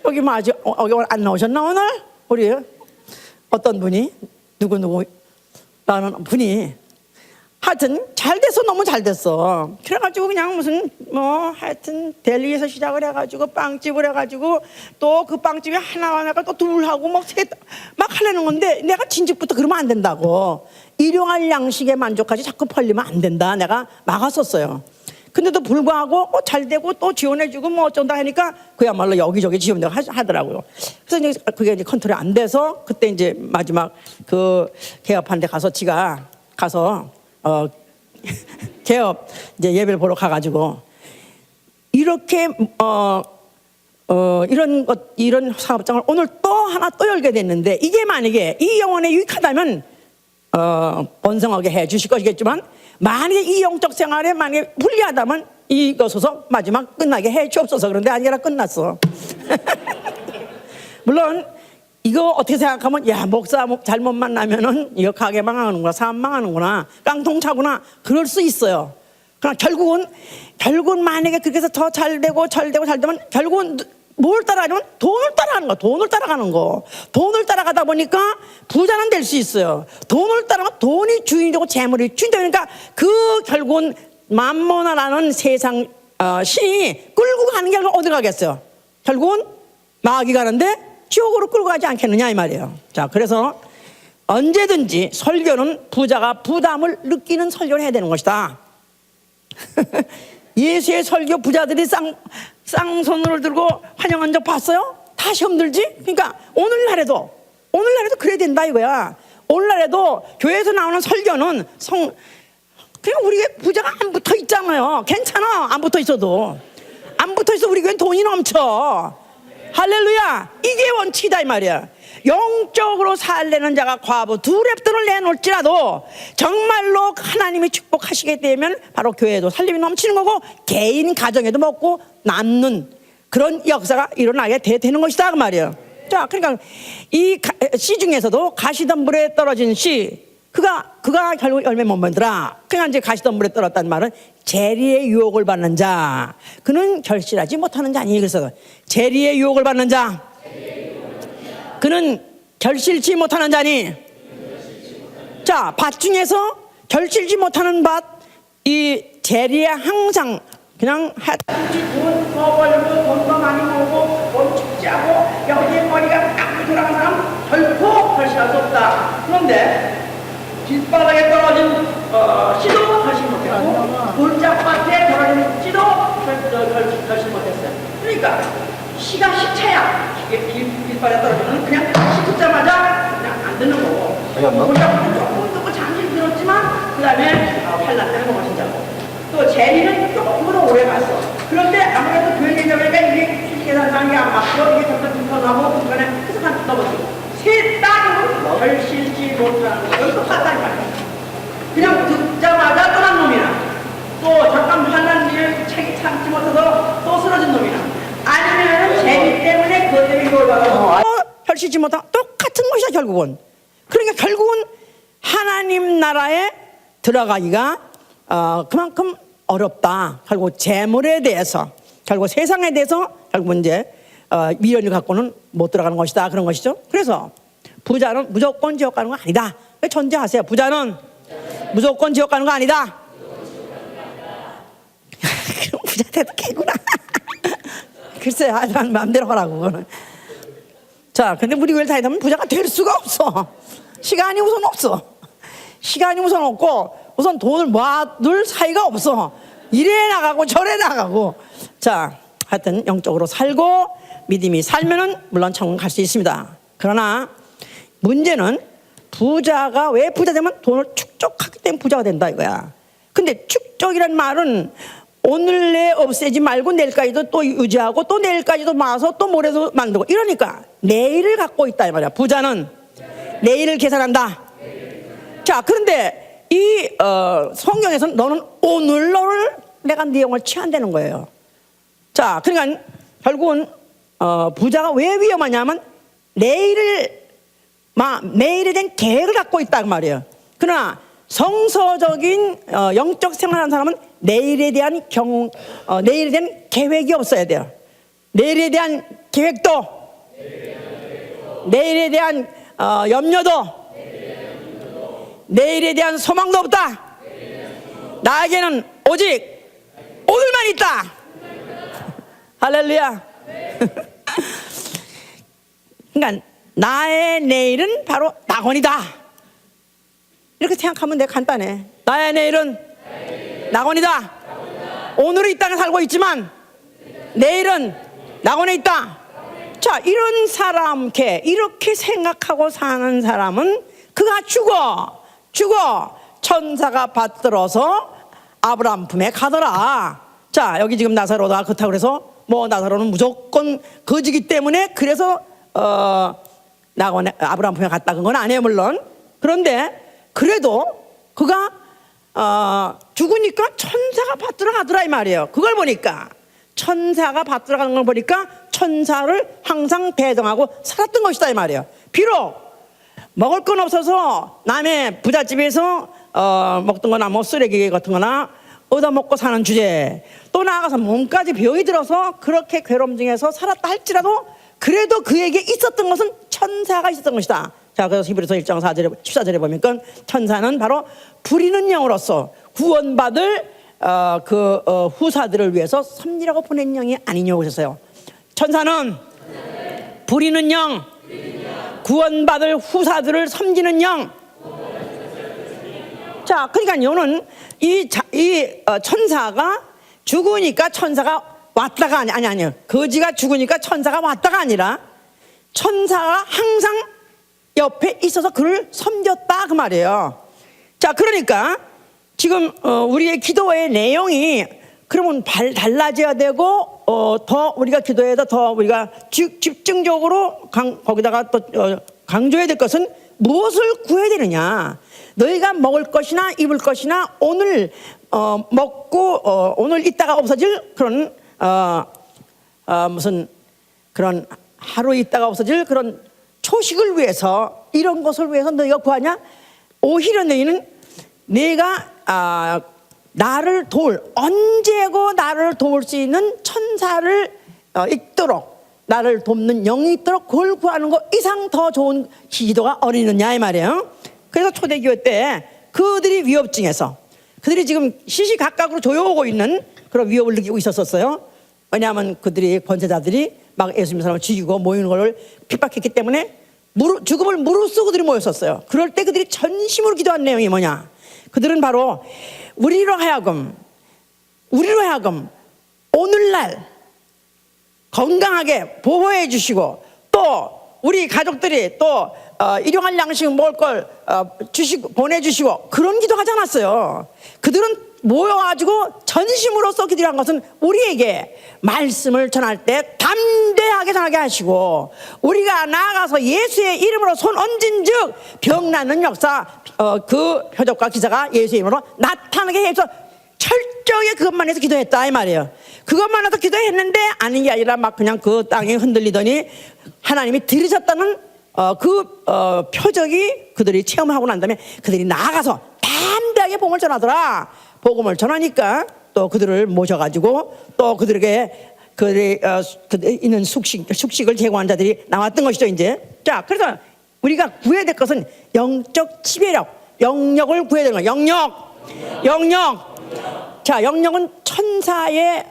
여기 뭐 아직 여기 안 나오셨나 오늘? 우리 어떤 분이 라는 분이 하여튼 잘 됐어. 너무 잘 됐어. 그래가지고 그냥 무슨 하여튼 델리에서 시작을 해가지고 빵집을 해가지고 또 그 빵집이 하나가 또 둘하고 막 하려는 건데 내가 진즉부터 그러면 안 된다고. 일용할 양식에 만족하지 자꾸 벌리면 안 된다. 내가 막았었어요. 근데도 불구하고 잘 되고 또 지원해주고 어쩐다 하니까 그야말로 여기저기 지원되고 하더라고요. 그래서 이제 그게 이제 컨트롤이 안 돼서 그때 이제 마지막 그 개업한 데 가서 지가 가서 개업 이제 예배를 보러 가가지고 이렇게 이런 사업장을 오늘 또 하나 또 열게 됐는데 이게 만약에 이 영혼에 유익하다면 번성하게 해 주실 것이겠지만 만약에 이 영적 생활에 만약에 불리하다면 이것으로 마지막 끝나게 해 주옵소서. 그런데 아니라 끝났어. 물론 이거 어떻게 생각하면 야 목사 잘못 만나면은 이거 가게 망하는구나, 사업 망하는구나, 깡통 차구나 그럴 수 있어요. 그러나 결국은 만약에 그렇게 해서 더 잘 되면 결국은 뭘 따라가냐면 돈을 따라가는 거야. 돈을 따라가다 보니까 부자는 될 수 있어요. 돈을 따라가면 돈이 주인이 되고 재물이 주인이 되니까 그 결국은 맘모나라는 세상 신이 끌고 가는 게 어디 가겠어요? 결국은 마귀 가는데 지옥으로 끌고 가지 않겠느냐 이 말이에요. 자, 그래서 언제든지 설교는 부자가 부담을 느끼는 설교를 해야 되는 것이다. 예수의 설교 부자들이 쌍손을 들고 환영한 적 봤어요? 다 시험 들지? 그러니까 오늘날에도 그래야 된다 이거야. 오늘날에도 교회에서 나오는 설교는 그냥 우리 교회 부자가 안 붙어 있잖아요. 괜찮아. 안 붙어 있어도. 안 붙어 있어 우리 교회는 돈이 넘쳐. 할렐루야. 이게 원칙이다 이 말이야. 영적으로 살려는 자가 과부 두 랩돈을 내놓을지라도 정말로 하나님이 축복하시게 되면 바로 교회에도 살림이 넘치는 거고 개인 가정에도 먹고 남는 그런 역사가 일어나게 되는 것이다 그 말이에요. 자, 그러니까 이 씨 중에서도 가시덤불에 떨어진 씨 그가 결국 열매 못 만들어. 그러니까 이제 가시덤불에 떨었다는 말은 재리의 유혹을 받는 자, 그는 결실하지 못하는 자니. 그래서 재리의 유혹을 받는 자, 그는 결실치 못하는 자니. 자, 밭 중에서 결실치 못하는 밭, 이 재리에 항상 그냥 돈 더 벌고 돈 더 많이 모으고 돈 축제하고 여기에 머리가 딱 들어간 사람 결코 결실할 수 없다. 그런데 뒷바닥에 떨어진 씨도 결실 못했고 골짜밭에 떨어진 씨도 결실 못했어요. 그러니까 씨가 시차야. 뒷바닥에 떨어지면 그냥 씨 듣자마자 그냥 안 듣는 거고 골짜밭은 조금 듣고 잠시 들었지만 그 다음에 환란 때문에 넘어진 자고 또 재리는 조금 더 오래 갔어. 그런데 아무래도 교회 개념이니까 이게 계산하는 게 안 맞고 이게 점점 불편하고 중간에 계속 넘어지고 세 땅은 결실지 못하는 거. 여기서 봤다는 말이야. 그냥 듣자마자 떠난 놈이나 또 잠깐 환난 뒤에 책이 참지 못해서 또 쓰러진 놈이나 아니면 재미 때문에 그것 때문에 이걸 받아서 결실지 못한 똑같은 것이야 결국은. 그러니까 결국은 하나님 나라에 들어가기가 그만큼 어렵다. 결국 재물에 대해서 결국 세상에 대해서 결국 이제 미련을 갖고는 못 들어가는 것이다 그런 것이죠. 그래서 부자는 무조건 지옥 가는 거 아니다. 전제하세요. 부자는 무조건 지옥 가는 거 아니다. 그럼 부자 돼도 개구나. 글쎄, 난 마음대로 하라고 그거는. 자, 근데 우리 교회를 다니면 부자가 될 수가 없어. 시간이 우선 없어. 시간이 우선 없고 우선 돈을 모아둘 사이가 없어. 이래 나가고 저래 나가고. 자, 하여튼 영적으로 살고 믿음이 살면은 물론 천국 갈 수 있습니다. 그러나 문제는 부자가 왜 부자 되면 돈을 축적하기 때문에 부자가 된다 이거야. 근데 축적이란 말은 오늘 내 없애지 말고 내일까지도 또 유지하고 또 내일까지도 모아서 또 모레도 만들고 이러니까 내일을 갖고 있다 이 말이야. 부자는 내일을 계산한다. 자, 그런데 이 성경에서는 너는 오늘로를 내가 네 영을 취한다는 거예요. 자, 그러니까 결국은 부자가 왜 위험하냐면 내일에 대한 계획을 갖고 있다 그 말이에요. 그러나 성서적인 영적 생활하는 사람은 내일에 대한 계획이 없어야 돼요. 내일에 대한 계획도 내일에 대한 염려도 내일에 대한 소망도 없다. 나에게는 오직 오늘만 있다. 할렐루야. 그러니까 나의 내일은 바로 낙원이다. 이렇게 생각하면 되게 간단해. 나의 내일은 낙원이다. 오늘은 이 땅에 살고 있지만 내일은 낙원에 있다. 자, 이런 사람께 이렇게 생각하고 사는 사람은 그가 죽어 천사가 받들어서 아브라함 품에 가더라. 자, 여기 지금 나사로가 그렇다고 그래서 뭐 나사로는 무조건 거지기 때문에 그래서 낙원에 아브라함 품에 갔다 그건 아니에요, 물론. 그런데 그래도 그가 죽으니까 천사가 받들어 가더라 이 말이에요. 그걸 보니까 천사가 받들어 가는 걸 보니까 천사를 항상 배정하고 살았던 것이다 이 말이에요. 비록 먹을 건 없어서 남의 부잣집에서 먹던 거나 뭐 쓰레기 같은 거나 얻어먹고 사는 주제, 또 나아가서 몸까지 병이 들어서 그렇게 괴로움 중에서 살았다 할지라도 그래도 그에게 있었던 것은 천사가 있었던 것이다. 자, 그래서 히브리서 1장 4절에 14절에 보니까 천사는 바로 부리는 영으로서 구원받을 후사들을 위해서 섭리라고 보낸 영이 아니냐고 하셨어요. 천사는 부리는 영, 구원받을 후사들을 섬기는 영. 자, 그러니까 요는 이 천사가 죽으니까 천사가 왔다가 아니요. 거지가 죽으니까 천사가 왔다가 아니라 천사가 항상 옆에 있어서 그를 섬겼다 그 말이에요. 자, 그러니까 지금 우리의 기도의 내용이 그러면 달라져야 되고 더 우리가 기도에다 더 우리가 집중적으로 거기다가 또 강조해야 될 것은 무엇을 구해야 되느냐. 너희가 먹을 것이나 입을 것이나 오늘 먹고 오늘 있다가 없어질 그런 무슨 그런 하루 있다가 없어질 그런 초식을 위해서 이런 것을 위해서 너희가 구하냐? 오히려 너희는 내가 나를 언제고 나를 도울 수 있는 천사를 있도록 나를 돕는 영이 있도록 그걸 구하는 것 이상 더 좋은 기도가 어디느냐 이 말이에요. 그래서 초대교회 때 그들이 위협중에서 그들이 지금 시시각각으로 조여오고 있는 그런 위협을 느끼고 있었어요. 왜냐하면 그들이 권세자들이 막 예수님 사람을 죽이고 모이는 걸 핍박했기 때문에 죽음을 무릅쓰고 그들이 모였었어요. 그럴 때 그들이 전심으로 기도한 내용이 뭐냐? 그들은 바로 우리로 하여금 오늘날 건강하게 보호해 주시고 또 우리 가족들이 또 일용할 양식 먹을 걸 보내주시고 그런 기도하지 않았어요. 그들은 모여가지고 전심으로서 기도한 것은 우리에게 말씀을 전할 때 담대하게 전하게 하시고 우리가 나아가서 예수의 이름으로 손 얹은 즉 병나는 역사 그 표적과 기사가 예수의 이름으로 나타나게 해서 철저하게 그것만 해서 기도했다 이 말이에요. 그것만 해서 기도했는데 아닌 게 아니라 막 그냥 그 땅이 흔들리더니 하나님이 들으셨다는 표적이 그들이 체험하고 난 다음에 그들이 나아가서 담대하게 복음을 전하더라. 복음을 전하니까 또 그들을 모셔가지고 또 그들에게 그들이 있는 숙식을 제공한 자들이 나왔던 것이죠 이제. 자, 그래서 우리가 구해야 될 것은 영적 지배력, 영역을 구해야 되는 거예요. 영역. 자, 영역은 천사의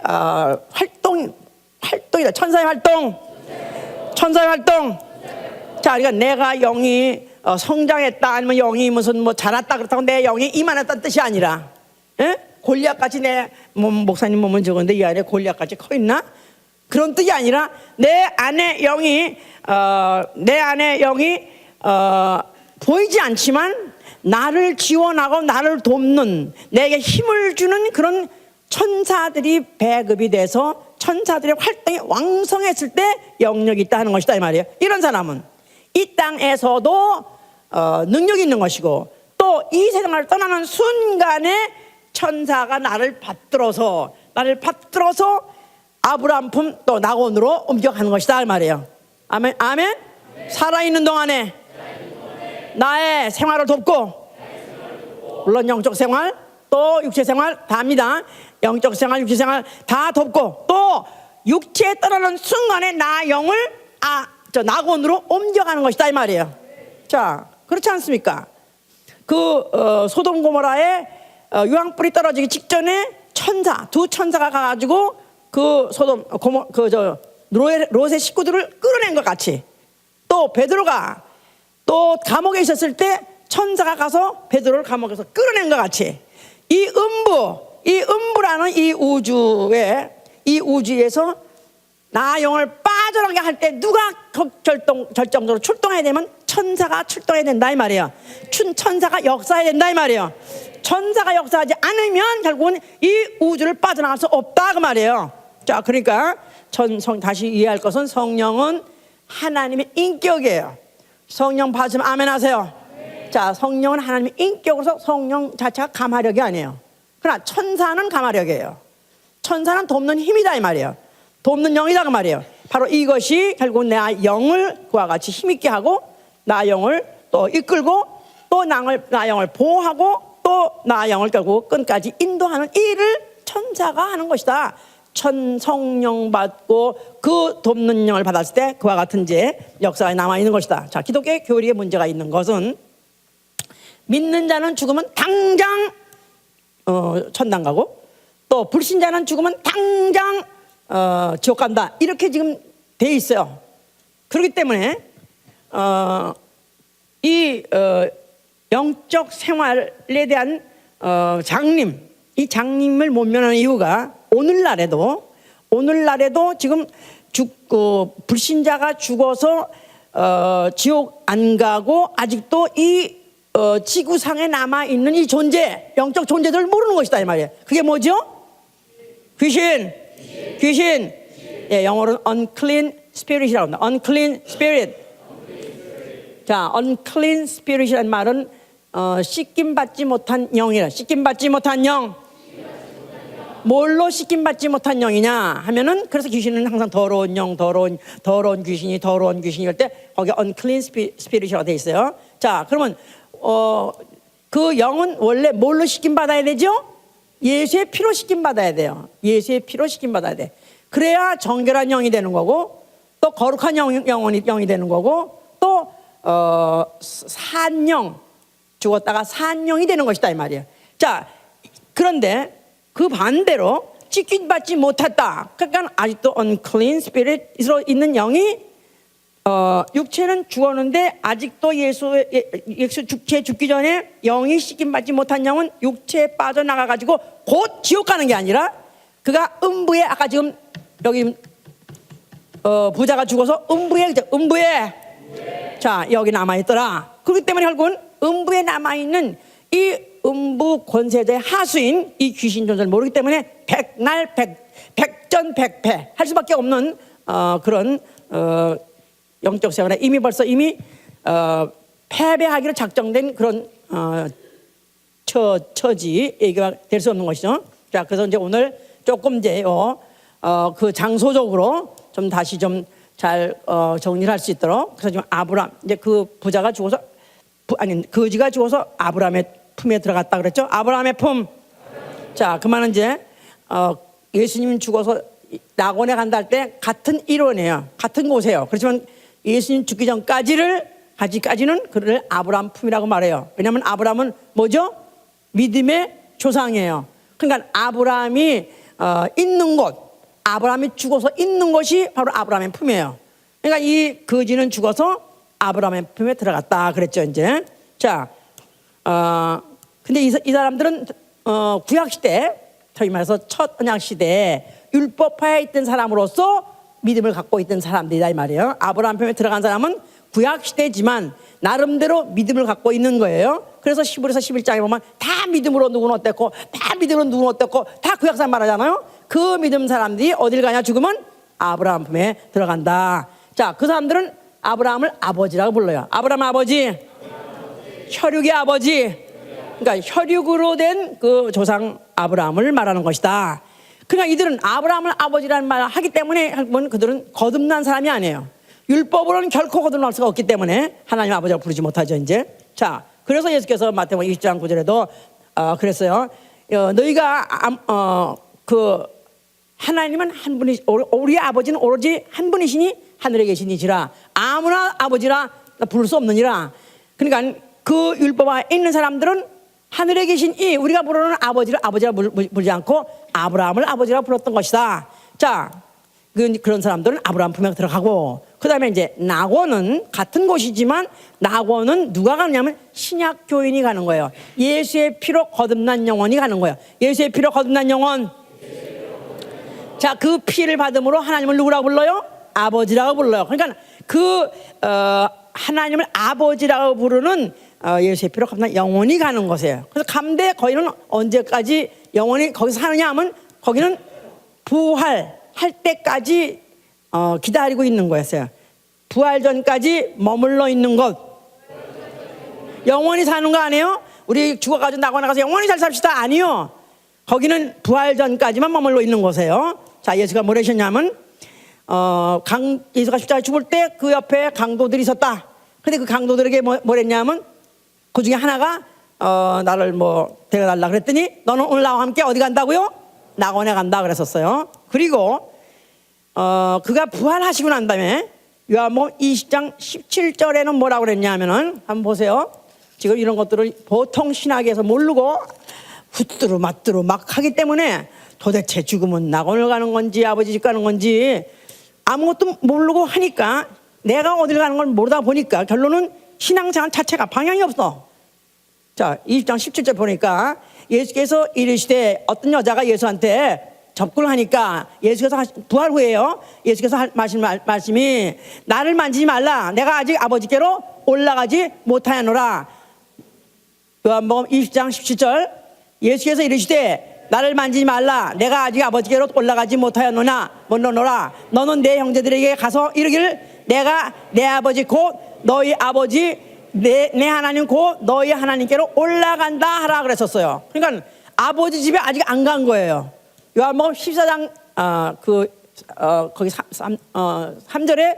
활동이다. 천사의 활동. 자, 그러니까 내가 영이 성장했다 아니면 영이 무슨 뭐 자랐다 그렇다고 내 영이 이만했다는 뜻이 아니라, 골리앗같이 내 목사님 몸은 적은데 이 안에 골리앗같이 커 있나? 그런 뜻이 아니라 내 안에 영이 보이지 않지만 나를 지원하고 나를 돕는 내게 힘을 주는 그런 천사들이 배급이 돼서 천사들의 활동이 왕성했을 때 영역이 있다 하는 것이다 이 말이에요. 이런 사람은 이 땅에서도 능력이 있는 것이고 또 이 세상을 떠나는 순간에 천사가 나를 받들어서 아브라함 품 또 낙원으로 옮겨가는 것이다 이 말이에요. 아멘. 살아있는 동안에 나의 생활을 돕고 물론 영적 생활 또 육체 생활 다 합니다. 영적 생활 육체 생활 다 돕고 또 육체에 떠나는 순간에 나 영을 낙원으로 옮겨가는 것이다 이 말이에요. 자, 그렇지 않습니까? 소돔 고모라에 유황불이 떨어지기 직전에 두 천사가 가가지고 롯의 식구들을 끌어낸 것 같이, 또 베드로가 또 감옥에 있었을 때 천사가 가서 베드로를 감옥에서 끌어낸 것 같이, 이 음부라는 이 우주에서 나 영을 빠져나가게 할 때 누가 결정적으로 출동해야 되면 천사가 출동해야 된다 이 말이에요. 천사가 역사해야 된다 이 말이에요. 천사가 역사하지 않으면 결국은 이 우주를 빠져나갈 수 없다 그 말이에요. 자, 그러니까 다시 이해할 것은 성령은 하나님의 인격이에요. 성령 받으시면 아멘 하세요. 자, 성령은 하나님의 인격으로서 성령 자체가 감화력이 아니에요. 그러나 천사는 감화력이에요. 천사는 돕는 힘이다 이 말이에요. 돕는 영이다 그 말이에요. 바로 이것이 결국 내 영을 그와 같이 힘있게 하고 나 영을 또 이끌고 또 나 영을 보호하고 또 나 영을 결국 끝까지 인도하는 일을 천사가 하는 것이다. 성령 받고 그 돕는 영을 받았을 때 그와 같은 이제 역사가 남아있는 것이다. 자, 기독교의 교리에 문제가 있는 것은 믿는 자는 죽으면 당장 천당 가고 또 불신자는 죽으면 당장 지옥 간다, 이렇게 지금 돼 있어요. 그렇기 때문에 영적 생활에 대한 이 장님을 못 면하는 이유가 오늘날에도 지금 불신자가 죽어서 지옥 안 가고 아직도 이 지구상에 남아 있는 이 영적 존재들을 모르는 것이다 이 말이에요. 그게 뭐죠? 귀신. 예, 영어로는 unclean spirit이라고 합니다. unclean spirit. 자, unclean spirit이라는 말은 씻김받지 못한 영이라. 씻김받지 못한 영. 뭘로 씻김받지 못한 영이냐 하면은, 그래서 귀신은 항상 더러운 영, 더러운 귀신이 할 때 거기 unclean spirit이라고 돼 있어요. 자, 그러면 그 영은 원래 뭘로 씻김받아야 되죠? 예수의 피로 씻김받아야 돼요. 예수의 피로 씻김받아야 돼. 그래야 정결한 영이 되는 거고, 또 거룩한 영이 되는 거고, 또 산영, 죽었다가 산영이 되는 것이다 이 말이에요. 자, 그런데 그 반대로 씻김받지 못했다, 그러니까 아직도 unclean spirit으로 있는 영이 육체는 죽었는데 아직도 예수 죽기 전에 영이 씻김받지 못한 영은 육체에 빠져나가가지고 곧 지옥 가는 게 아니라, 그가 음부에, 아까 지금 여기 부자가 죽어서 음부에 자, 여기 남아있더라. 그렇기 때문에 결국은 음부에 남아있는 이 음부 권세자의 하수인 이 귀신 존재를 모르기 때문에 백전백패 할 수밖에 없는 그런 영적 생활에 이미 패배하기로 작정된 그런 처지가 될 수 없는 것이죠. 자, 그래서 이제 오늘 조금 이제 그 장소적으로 좀 다시 좀 잘 정리를 할 수 있도록, 그래서 지금 아브람, 이제 그 부자가 죽어서 거지가 죽어서 아브람의 품에 들어갔다 그랬죠. 아브람의 품. 자, 그 말은 이제 예수님 죽어서 낙원에 간다 할 때 같은 일원이에요. 같은 곳이에요. 그렇지만 예수님 죽기 전까지는 그를 아브람 품이라고 말해요. 왜냐하면 아브람은 뭐죠? 믿음의 조상이에요. 그러니까 아브람이 있는 곳, 아브람이 죽어서 있는 곳이 바로 아브람의 품이에요. 그러니까 이 거지는 죽어서 아브람의 품에 들어갔다 그랬죠 이제. 자, 근데 이 사람들은 구약 시대, 저희 말해서 첫 언약 시대에 율법화에 있던 사람으로서 믿음을 갖고 있던 사람들이다 이 말이에요. 아브라함 품에 들어간 사람은 구약 시대지만 나름대로 믿음을 갖고 있는 거예요. 그래서 히브리서 11장에 보면 다 믿음으로 누구는 어땠고, 다 믿음으로 누구는 어땠고, 다 구약 사람 말하잖아요. 그 믿음 사람들이 어딜 가냐 죽으면 아브라함 품에 들어간다. 자, 그 사람들은 아브라함을 아버지라고 불러요. 아브라함 아버지, 혈육의 아버지. 그러니까 혈육으로 된 그 조상 아브라함을 말하는 것이다. 그러니까 이들은 아브라함을 아버지라는 말을 하기 때문에 그들은 거듭난 사람이 아니에요. 율법으로는 결코 거듭날 수가 없기 때문에 하나님 아버지라고 부르지 못하죠 이제. 자, 그래서 예수께서 마태복음 20장 9절에도 그랬어요. 너희가 그 하나님은 한 분이, 우리 아버지는 오로지 한 분이시니 하늘에 계시니지라 아무나 아버지라 부를 수 없느니라. 그러니까 그 율법에 있는 사람들은 하늘에 계신 이 우리가 부르는 아버지를 아버지라 부르지 않고 아브라함을 아버지라 불렀던 것이다. 자, 그런 사람들은 아브라함 품에 들어가고, 그 다음에 이제 낙원은 같은 곳이지만 낙원은 누가 가느냐면 신약 교인이 가는 거예요. 예수의 피로 거듭난 영혼이 가는 거예요. 예수의 피로 거듭난 영혼. 자, 그 피를 받음으로 하나님을 누구라고 불러요? 아버지라고 불러요. 그러니까 하나님을 아버지라고 부르는 예수의 피로 거듭난 영혼이 가는 것이에요. 그래서 감대 거기는 언제까지 영혼이 거기서 사느냐 하면 거기는 부활할 때까지 기다리고 있는 거였어요. 부활 전까지 머물러 있는 것. 영원히 사는 거 아니에요? 우리 죽어가지고 나가서 영원히 잘 삽시다. 아니요. 거기는 부활 전까지만 머물러 있는 곳이에요. 자, 예수가 뭐라 하셨냐면 예수가 십자가에 죽을 때 그 옆에 강도들이 있었다. 근데 그 강도들에게 뭐랬냐면 그 중에 하나가 나를 데려달라 그랬더니 너는 오늘 나와 함께 어디 간다고요? 낙원에 간다 그랬었어요. 그리고 그가 부활하시고 난 다음에 요한복음 20장 17절에는 뭐라고 그랬냐면은 한번 보세요. 지금 이런 것들을 보통 신학에서 모르고 후뚜루 맞뚜루 막 하기 때문에 도대체 죽으면 낙원을 가는 건지 아버지 집 가는 건지 아무것도 모르고 하니까 내가 어딜 가는 걸 모르다 보니까 결론은 신앙생활 자체가 방향이 없어. 자, 20장 17절 보니까 예수께서 이르시되 어떤 여자가 예수한테 접근을 하니까 예수께서 부활 후에요. 예수께서 하신 말씀이 나를 만지지 말라. 내가 아직 아버지께로 올라가지 못하였노라. 요한복음 20장 17절 예수께서 이르시되 나를 만지지 말라. 내가 아직 아버지께로 올라가지 못하였노라. 너는 내 형제들에게 가서 이르기를 내가 내 아버지 곧 너희 아버지 내 하나님 곧 너희 하나님께로 올라간다 하라 그랬었어요. 그러니까 아버지 집에 아직 안 간 거예요. 요한복음 14장 거기 3절에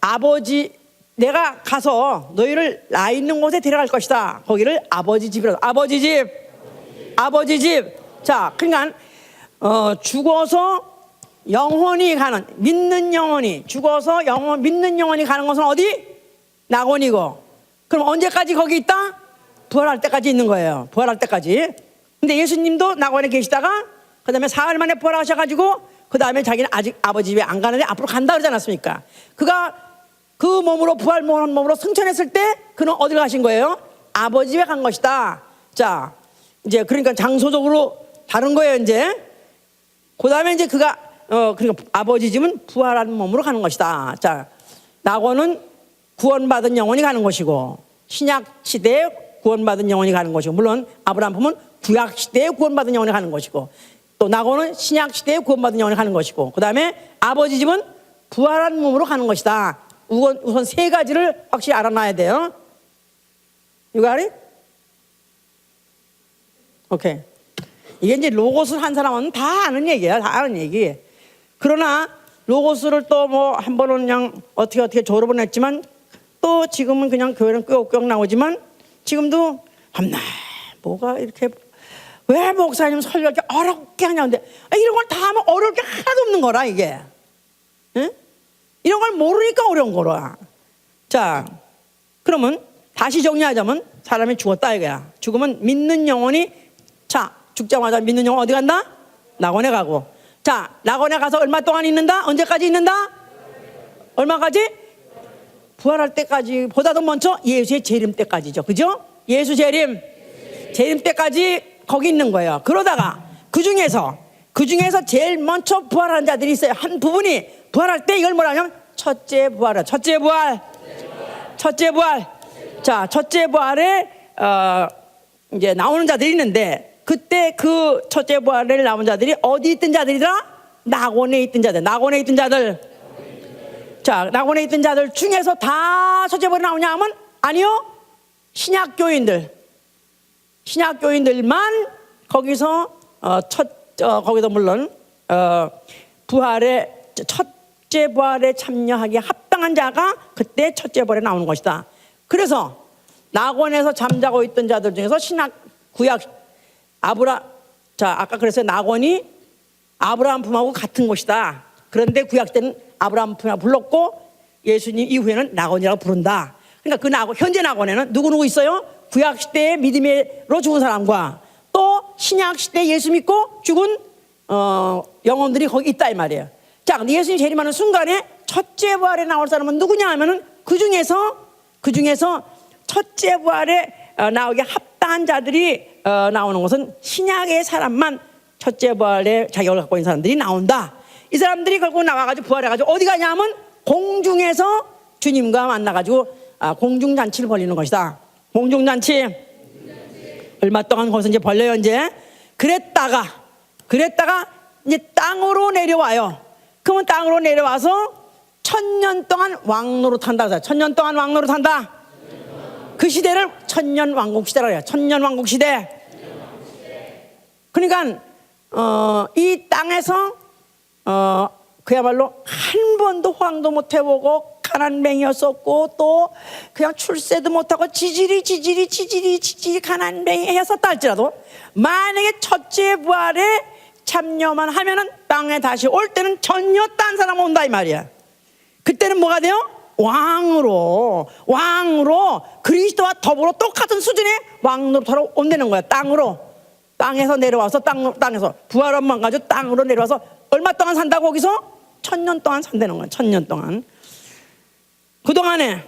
아버지 내가 가서 너희를 나 있는 곳에 데려갈 것이다. 거기를 아버지 집이라고. 아버지 집. 자, 그러니까 죽어서 영혼이 가는 믿는 영혼이 죽어서 믿는 영혼이 가는 것은 어디? 낙원이고. 그럼 언제까지 거기 있다? 부활할 때까지 있는 거예요. 부활할 때까지. 근데 예수님도 낙원에 계시다가 그 다음에 사흘 만에 부활하셔가지고 그 다음에 자기는 아직 아버지 집에 안 가는데 앞으로 간다 그러지 않았습니까? 그가 그 몸으로 부활한 몸으로 승천했을 때 그는 어디로 가신 거예요? 아버지 집에 간 것이다. 자, 이제 그러니까 장소적으로 다른 거예요. 이제 그 다음에 이제 그가 그러니까 아버지 집은 부활한 몸으로 가는 것이다. 자, 낙원은 구원받은 영혼이 가는 것이고 신약 시대에 구원받은 영혼이 가는 것이고, 물론 아브라함 품은 구약 시대에 구원받은 영혼이 가는 것이고, 또 낙원은 신약 시대에 구원받은 영혼이 가는 것이고, 그 다음에 아버지 집은 부활한 몸으로 가는 것이다. 우선 세 가지를 확실히 알아놔야 돼요. You got it? 오케이. 이게 이제 로고스 한 사람은 다 아는 얘기야. 다 아는 얘기. 그러나 로고스를 또 한 번은 그냥 어떻게 졸업은 했지만 또 지금은 그냥 교회는 끄역끄역 나오지만 지금도 밤낮 뭐가 이렇게 왜 목사님 설교 이렇게 어렵게 하냐. 근데 이런 걸 다 하면 어려울 게 하나도 없는 거라 이게. 응? 이런 걸 모르니까 어려운 거라. 자, 그러면 다시 정리하자면 사람이 죽었다 이거야. 죽으면 믿는 영혼이, 자, 죽자마자 믿는 영혼 어디 간다? 낙원에 가고. 자, 낙원에 가서 얼마 동안 있는다? 언제까지 있는다? 얼마까지? 부활할 때까지, 보다도 먼저 예수의 재림 때까지죠. 그죠? 예수 재림 때까지 거기 있는 거예요. 그러다가 그 중에서 제일 먼저 부활하는 자들이 있어요. 한 부분이 부활할 때 이걸 뭐라 하냐면 첫째 부활. 자, 첫째 부활에 이제 나오는 자들이 있는데, 그때 그 첫째 부활에 나온 자들이 어디 있던 자들이더라? 낙원에 있던 자들. 자, 낙원에 있던 자들 중에서 다 첫째 부활에 나오냐 하면 아니요. 신약교인들만 거기서 거기서 물론 첫째 부활에 참여하기에 합당한 자가 그때 첫째 부활에 나오는 것이다. 그래서 낙원에서 잠자고 있던 자들 중에서 구약 자, 아까 그랬어요. 낙원이 아브라함 품하고 같은 곳이다. 그런데 구약 때는 아브라함 품이라고 불렀고 예수님 이후에는 낙원이라고 부른다. 그러니까 현재 낙원에는 누구 있어요? 구약 시대의 믿음으로 죽은 사람과 또 신약 시대 예수 믿고 죽은 영혼들이 거기 있다 이 말이에요. 자, 근데 예수님 재림하는 순간에 첫째 부활에 나올 사람은 누구냐 하면은 그 중에서 첫째 부활에 나오게 합당한 자들이 나오는 것은 신약의 사람만 첫째 부활에 자격을 갖고 있는 사람들이 나온다. 이 사람들이 결국 나와가지고 부활해가지고 어디 가냐 하면 공중에서 주님과 만나가지고 공중잔치를 벌리는 것이다. 공중잔치 얼마 동안 거기서 이제 벌려요. 이제 그랬다가 이제 땅으로 내려와요. 그러면 땅으로 내려와서 1000년 동안 왕노로 탄다. 1000년 동안 왕노로 탄다. 그 시대를 천년 왕국 시대라고 해요. 천년 왕국 시대. 그러니까 이 땅에서 그야말로 한 번도 호황도 못 해보고 가난뱅이였었고 또 그냥 출세도 못하고 지질이 가난뱅이 했었다 할지라도 만약에 첫째 부활에 참여만 하면은 땅에 다시 올 때는 전혀 딴 사람 온다 이 말이야. 그때는 뭐가 돼요? 왕으로 그리스도와 더불어 똑같은 수준의 왕으로 돌아온다는 거야. 땅에서 내려와서 땅에서 부활한만 가지고 땅으로 내려와서 얼마 동안 산다고 거기서? 1000년 동안 산다는 거야. 1000년 동안. 그동안에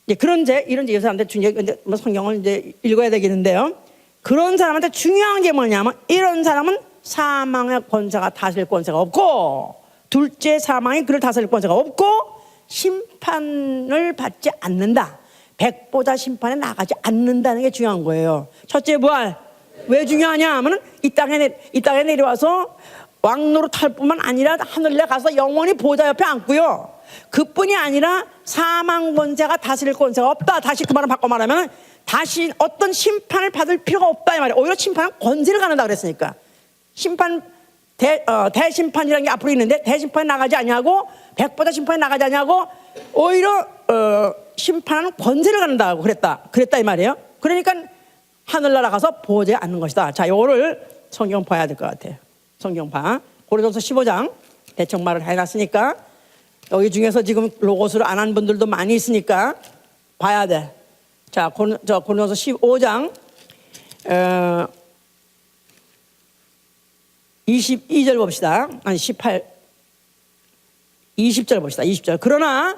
이제 이런 사람한테 중요한 성경을 이제 읽어야 되겠는데요. 그런 사람한테 중요한 게 뭐냐면 이런 사람은 사망의 권세가 다스릴 권세가 없고 둘째 사망이 그를 다스릴 권세가 없고 심판을 받지 않는다. 백보자 심판에 나가지 않는다는 게 중요한 거예요. 첫째 부활 왜 중요하냐 하면 이 땅에 내려와서 왕노로 탈 뿐만 아니라 하늘에 가서 영원히 보좌 옆에 앉고요. 그뿐이 아니라 사망 권세가 다스릴 권세가 없다. 다시 그 말을 바꿔 말하면 다시 어떤 심판을 받을 필요가 없다 이 말이에요. 오히려 심판은 권세를 갖는다 그랬으니까 대심판이라는 게 앞으로 있는데 대심판에 나가지 아니하고 백보자 심판에 나가지 아니하고 오히려 심판은 권세를 갖는다고 그랬다 이 말이에요. 그러니까 하늘나라 가서 보좌에 앉는 것이다. 자, 요거를 성경 봐야 될 것 같아요. 성경 봐. 고린도서 15장 대충 말을 해놨으니까 여기 중에서 지금 로고스를 안 한 분들도 많이 있으니까 봐야 돼. 자, 고린도서 15장 22절 봅시다. 아니 20절 봅시다. 20절. 그러나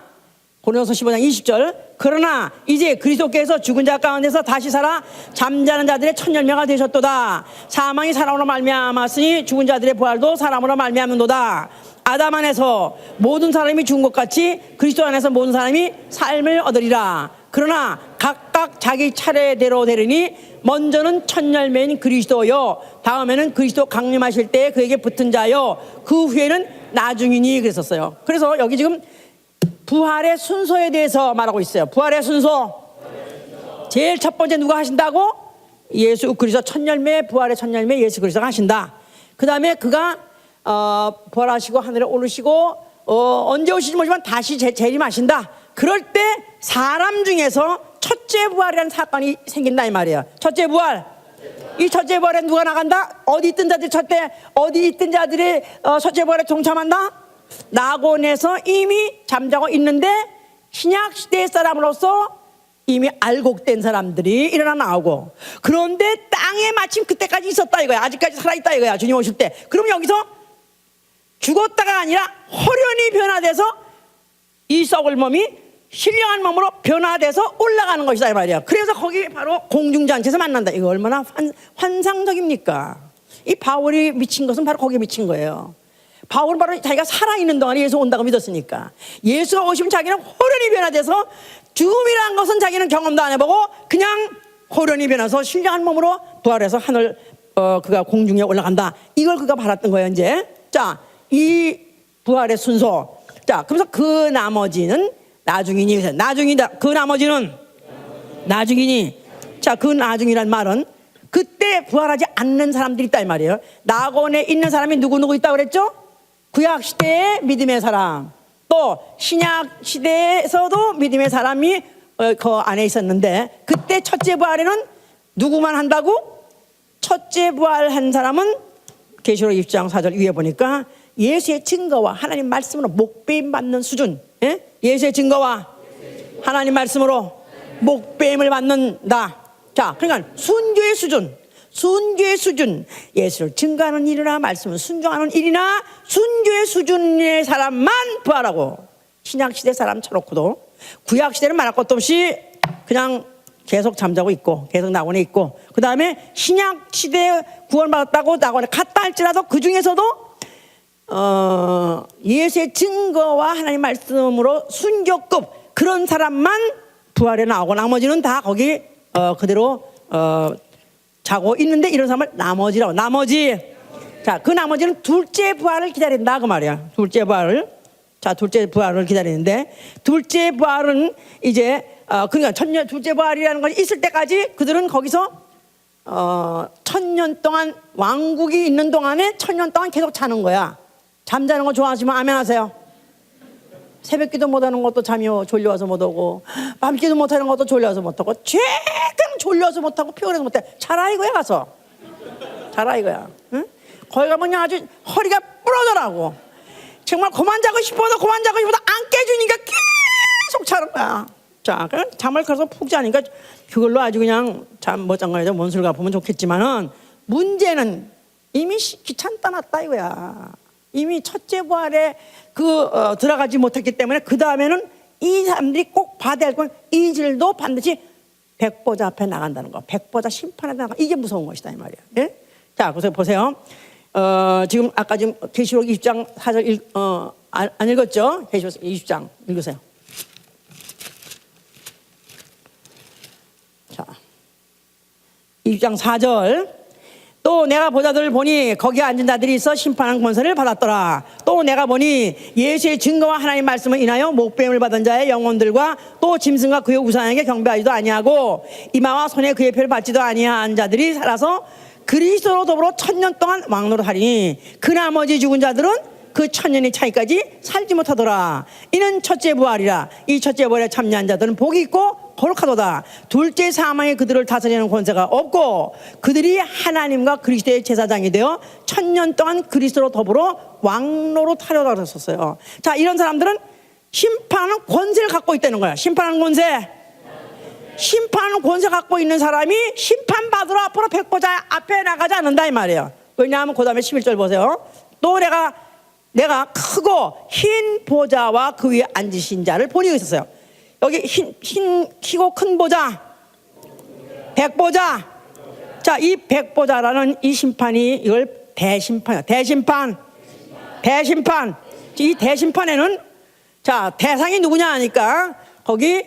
고린도서 15장 20절. 그러나 이제 그리스도께서 죽은 자 가운데서 다시 살아 잠자는 자들의 첫 열매가 되셨도다. 사망이 사람으로 말미암았으니 죽은 자들의 부활도 사람으로 말미암는도다. 아담 안에서 모든 사람이 죽은 것 같이 그리스도 안에서 모든 사람이 삶을 얻으리라. 그러나 각각 자기 차례대로 되리니 먼저는 첫 열매인 그리스도요 다음에는 그리스도 강림하실 때 그에게 붙은 자요 그 후에는 나중이니 그랬었어요. 그래서 여기 지금 부활의 순서에 대해서 말하고 있어요. 부활의 순서 제일 첫 번째 누가 하신다고? 예수 그리스도 첫 열매, 부활의 첫 열매 예수 그리스도가 하신다. 그 다음에 그가 부활하시고 하늘에 오르시고 언제 오실지 모르지만 다시 재림하신다. 그럴 때 사람 중에서 첫째 부활이라는 사건이 생긴다 이 말이에요. 첫째 부활. 이 첫째 부활에 누가 나간다? 어디 있던 자들이 첫째 부활에 동참한다? 낙원에서 이미 잠자고 있는데 신약 시대의 사람으로서 이미 알곡된 사람들이 일어나 나오고 그런데 땅에 마침 그때까지 있었다 이거야. 아직까지 살아있다 이거야. 주님 오실 때. 그럼 여기서 죽었다가 아니라 홀연히 변화돼서 이 썩을 몸이 신령한 몸으로 변화돼서 올라가는 것이다 이 말이야. 그래서 거기 바로 공중잔치에서 만난다. 이거 얼마나 환상적입니까? 이 바울이 미친 것은 바로 거기에 미친 거예요. 바울은 바로 자기가 살아있는 동안에 예수 온다고 믿었으니까 예수가 오시면 자기는 홀연히 변화돼서 죽음이라는 것은 자기는 경험도 안 해보고 그냥 홀연히 변해서 신령한 몸으로 부활해서 하늘 그가 공중에 올라간다. 이걸 그가 바랐던 거예요. 이제 자, 이 부활의 순서. 자, 그래서 그 나머지는 나중이니. 나중이다. 그 나머지는 나중이니. 자, 그 나중이란 말은 그때 부활하지 않는 사람들이 있다 이 말이에요. 낙원에 있는 사람이 누구 있다고 그랬죠? 구약 시대의 믿음의 사람, 또 신약 시대에서도 믿음의 사람이 그 안에 있었는데 그때 첫째 부활에는 누구만 한다고? 첫째 부활한 사람은 계시록 20장 4절 위에 보니까 예수의 증거와 하나님 말씀으로 목배임 받는 수준. 예? 예수의 증거와 하나님 말씀으로 목배임을 받는다. 자, 그러니까 순교의 수준, 예수를 증거하는 일이나 말씀을 순종하는 일이나 순교의 수준의 사람만 부활하고, 신약시대 사람 쳐놓고도 구약시대는 말할 것도 없이 그냥 계속 잠자고 있고 계속 낙원에 있고, 그 다음에 신약시대에 구원받았다고 낙원에 갔다 할지라도 그 중에서도 예수의 증거와 하나님 말씀으로 순교급 그런 사람만 부활에 나오고, 나머지는 다 거기 그대로 자고 있는데, 이런 사람을 나머지라고. 자, 그 나머지는 둘째 부활을 기다린다 그 말이야. 둘째 부활을 기다리는데, 둘째 부활은 이제 그러니까 둘째 부활이라는 것이 있을 때까지 그들은 거기서 1000년 동안 왕국이 있는 동안에 1000년 동안 계속 자는 거야. 잠자는 거 좋아하시면 아멘 하세요. 새벽기도 못하는 것도 잠이 졸려와서 못하고, 밤기도 못하는 것도 졸려와서 못하고, 죄금 졸려서 못하고 피곤해서 못해. 자라 이거야. 가서 자라 이거야. 응? 거기 가면 그냥 아주 허리가 부러져라고. 정말 그만 자고 싶어도 안 깨주니까 계속 자는 거야. 자, 그냥 잠을 가서 푹 자니까 그걸로 아주 그냥 잠 못 잔 거야. 원수를 갚으면 좋겠지만은, 문제는 이미 귀찮다 놨다 이거야. 이미 첫째 부활에 들어가지 못했기 때문에 그 다음에는 이 사람들이 꼭 받아야 할 건, 이 질도 반드시 백보자 앞에 나간다는 거. 백보자 심판에 나가. 이게 무서운 것이다 이 말이야. 예? 자, 그래서 보세요. 지금 아까 지금 계시록 20장 4절 안 읽었죠? 계시록 20장 읽으세요. 자, 20장 4절. 또 내가 보자들 보니 거기에 앉은 자들이 있어 심판한 권세를 받았더라. 또 내가 보니 예수의 증거와 하나님 말씀을 인하여 목배임을 받은 자의 영혼들과 또 짐승과 그의 우상에게 경배하지도 아니하고 이마와 손에 그의 표를 받지도 아니한 자들이 살아서 그리스도로 더불어 1000년 동안 왕노릇하리니, 그 나머지 죽은 자들은 그 1000년의 차이까지 살지 못하더라. 이는 첫째 부활이라. 이 첫째 부활에 참여한 자들은 복이 있고 거룩하도다. 둘째 사망에 그들을 다스리는 권세가 없고, 그들이 하나님과 그리스도의 제사장이 되어 1000년 동안 그리스도로 더불어 왕노릇하려다 그랬었어요. 자, 이런 사람들은 심판하는 권세를 갖고 있다는 거야. 심판하는 권세 갖고 있는 사람이 심판받으러 앞으로 백보자 앞에 나가지 않는다 이 말이에요. 왜냐하면 그 다음에 11절 보세요. 또 내가 크고 흰 보좌와 그 위에 앉으신 자를 보니 있었어요. 여기 키고 큰 보좌, 백보자. 자, 이 백보자라는 이 심판이, 이걸 대심판이야. 대심판. 이 대심판에는, 자, 대상이 누구냐 하니까 거기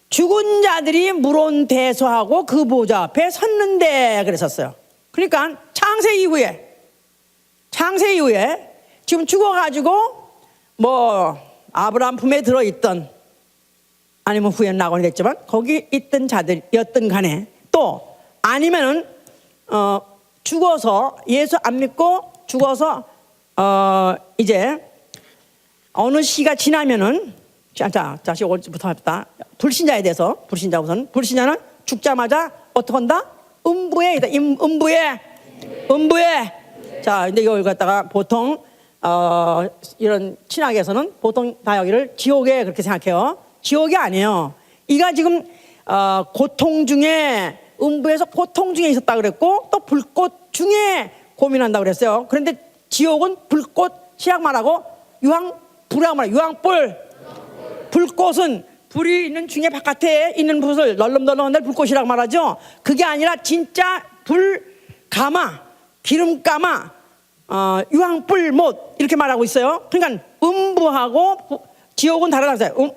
죽은 자들이 물론 대소하고 그 보좌 앞에 섰는데 그랬었어요. 그러니까 창세 이후에 지금 죽어가지고 뭐 아브라함 품에 들어있던, 아니면 후에 낙원이 됐지만 거기 있던 자들이었던 간에, 또 아니면은 죽어서 예수 안 믿고 죽어서 이제 어느 시가 지나면은, 자, 다시 오늘부터 합시다. 불신자에 대해서, 불신자는 죽자마자 어떻게 한다? 음부에. 자, 근데 이걸 갖다가 보통 이런 신학에서는 보통 다 여기를 지옥에 그렇게 생각해요. 지옥이 아니에요. 이가 지금 고통 중에, 음부에서 고통 중에 있었다 그랬고, 또 불꽃 중에 고민한다 그랬어요. 그런데 지옥은 불꽃 시작 말하고 유황불이라고 말해요. 불꽃은 불이 있는 중에 바깥에 있는 불을 널름널름한 데 불꽃이라고 말하죠. 그게 아니라 진짜 기름가마, 유황불못 이렇게 말하고 있어요. 그러니까 음부하고 지옥은 다르다고 했어요.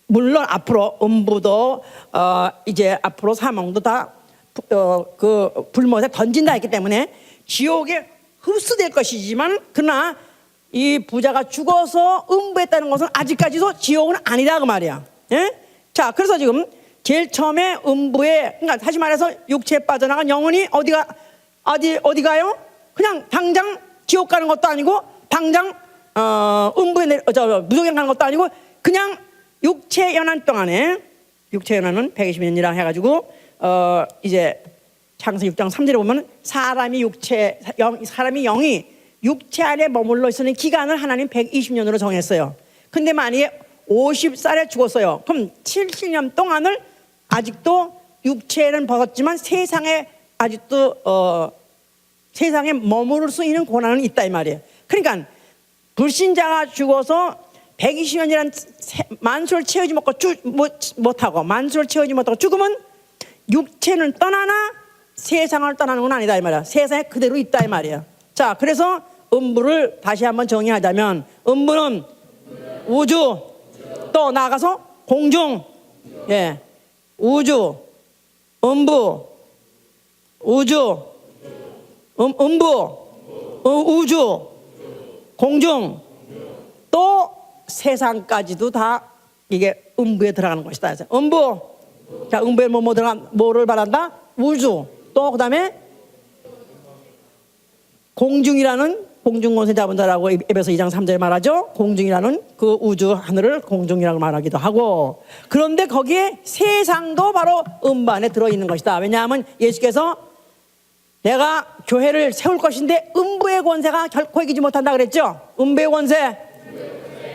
물론 앞으로 음부도 이제 앞으로 사망도 다 그 불못에 던진다 했기 때문에 지옥에 흡수될 것이지만, 그러나 이 부자가 죽어서 음부했다는 것은 아직까지도 지옥은 아니다 그 말이야. 예? 자, 그래서 지금 제일 처음에 음부에, 그러니까 다시 말해서 육체에 빠져나간 영혼이 어디 가요? 그냥 당장 지옥 가는 것도 아니고, 당장 음부에 무속에 가는 것도 아니고, 그냥 육체 연한 동안에, 육체 연한은 120년이라 해가지고 이제 창세기 6장 3절에 보면 사람이 영이 육체 안에 머물러 있는 기간을 하나님 120년으로 정했어요. 근데 만약에 50살에 죽었어요. 그럼 70년 동안을 아직도 육체는 벗었지만 세상에 아직도 세상에 머무를 수 있는 고난은 있다 이 말이에요. 그러니까 불신자가 죽어서 120년이란 만수를 채우지 못하고 만수를 채우지 못하고 죽으면 육체는 떠나나 세상을 떠나는 건 아니다 이 말이야. 세상에 그대로 있다 이 말이야. 자, 그래서 음부를 다시 한번 정의하자면 음부는 우주, 또 나아가서 공중, 예, 우주, 음부, 우주, 음부, 우주, 공중, 또 세상까지도 다 이게 음부에 들어가는 것이다. 음부, 자, 음부에 뭐를 말한다? 우주, 또 그다음에 공중이라는 공중권세 잡은 자라고 에베소 2장 3절에 말하죠. 공중이라는 그 우주 하늘을 공중이라고 말하기도 하고, 그런데 거기에 세상도 바로 음부 안에 들어있는 것이다. 왜냐하면 예수께서 내가 교회를 세울 것인데 음부의 권세가 결코 이기지 못한다 그랬죠. 음부의 권세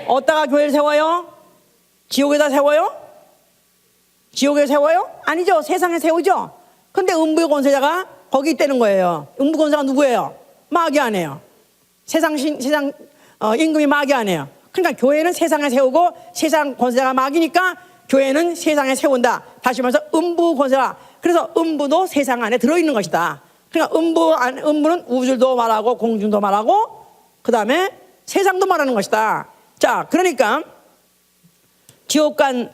어디다가 교회를 세워요? 지옥에다 세워요? 지옥에 세워요? 아니죠. 세상에 세우죠. 근데 음부의 권세자가 거기 있다는 거예요. 음부 권세가 누구예요? 마귀 아니에요. 세상 임금이 마귀 아니에요. 그러니까 교회는 세상에 세우고 세상 권세자가 마귀니까 교회는 세상에 세운다. 다시 말해서 음부 권세가, 그래서 음부도 세상 안에 들어있는 것이다. 그러니까 음부는 우주도 말하고 공중도 말하고 그 다음에 세상도 말하는 것이다. 자, 그러니까 지옥간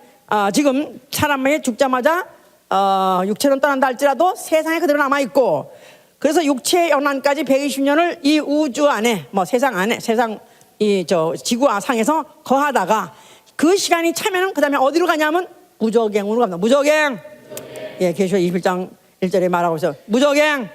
지금 사람이 죽자마자 육체는 떠난다 할지라도 세상에 그대로 남아있고, 그래서 육체의 연한까지 120년을 이 우주 안에 뭐 세상 안에 세상 지구 상에서 거하다가 그 시간이 차면은 그 다음에 어디로 가냐면 무저갱으로 갑니다. 무저갱. 예, 계시록 21장 1절에 말하고 있어요. 무저갱.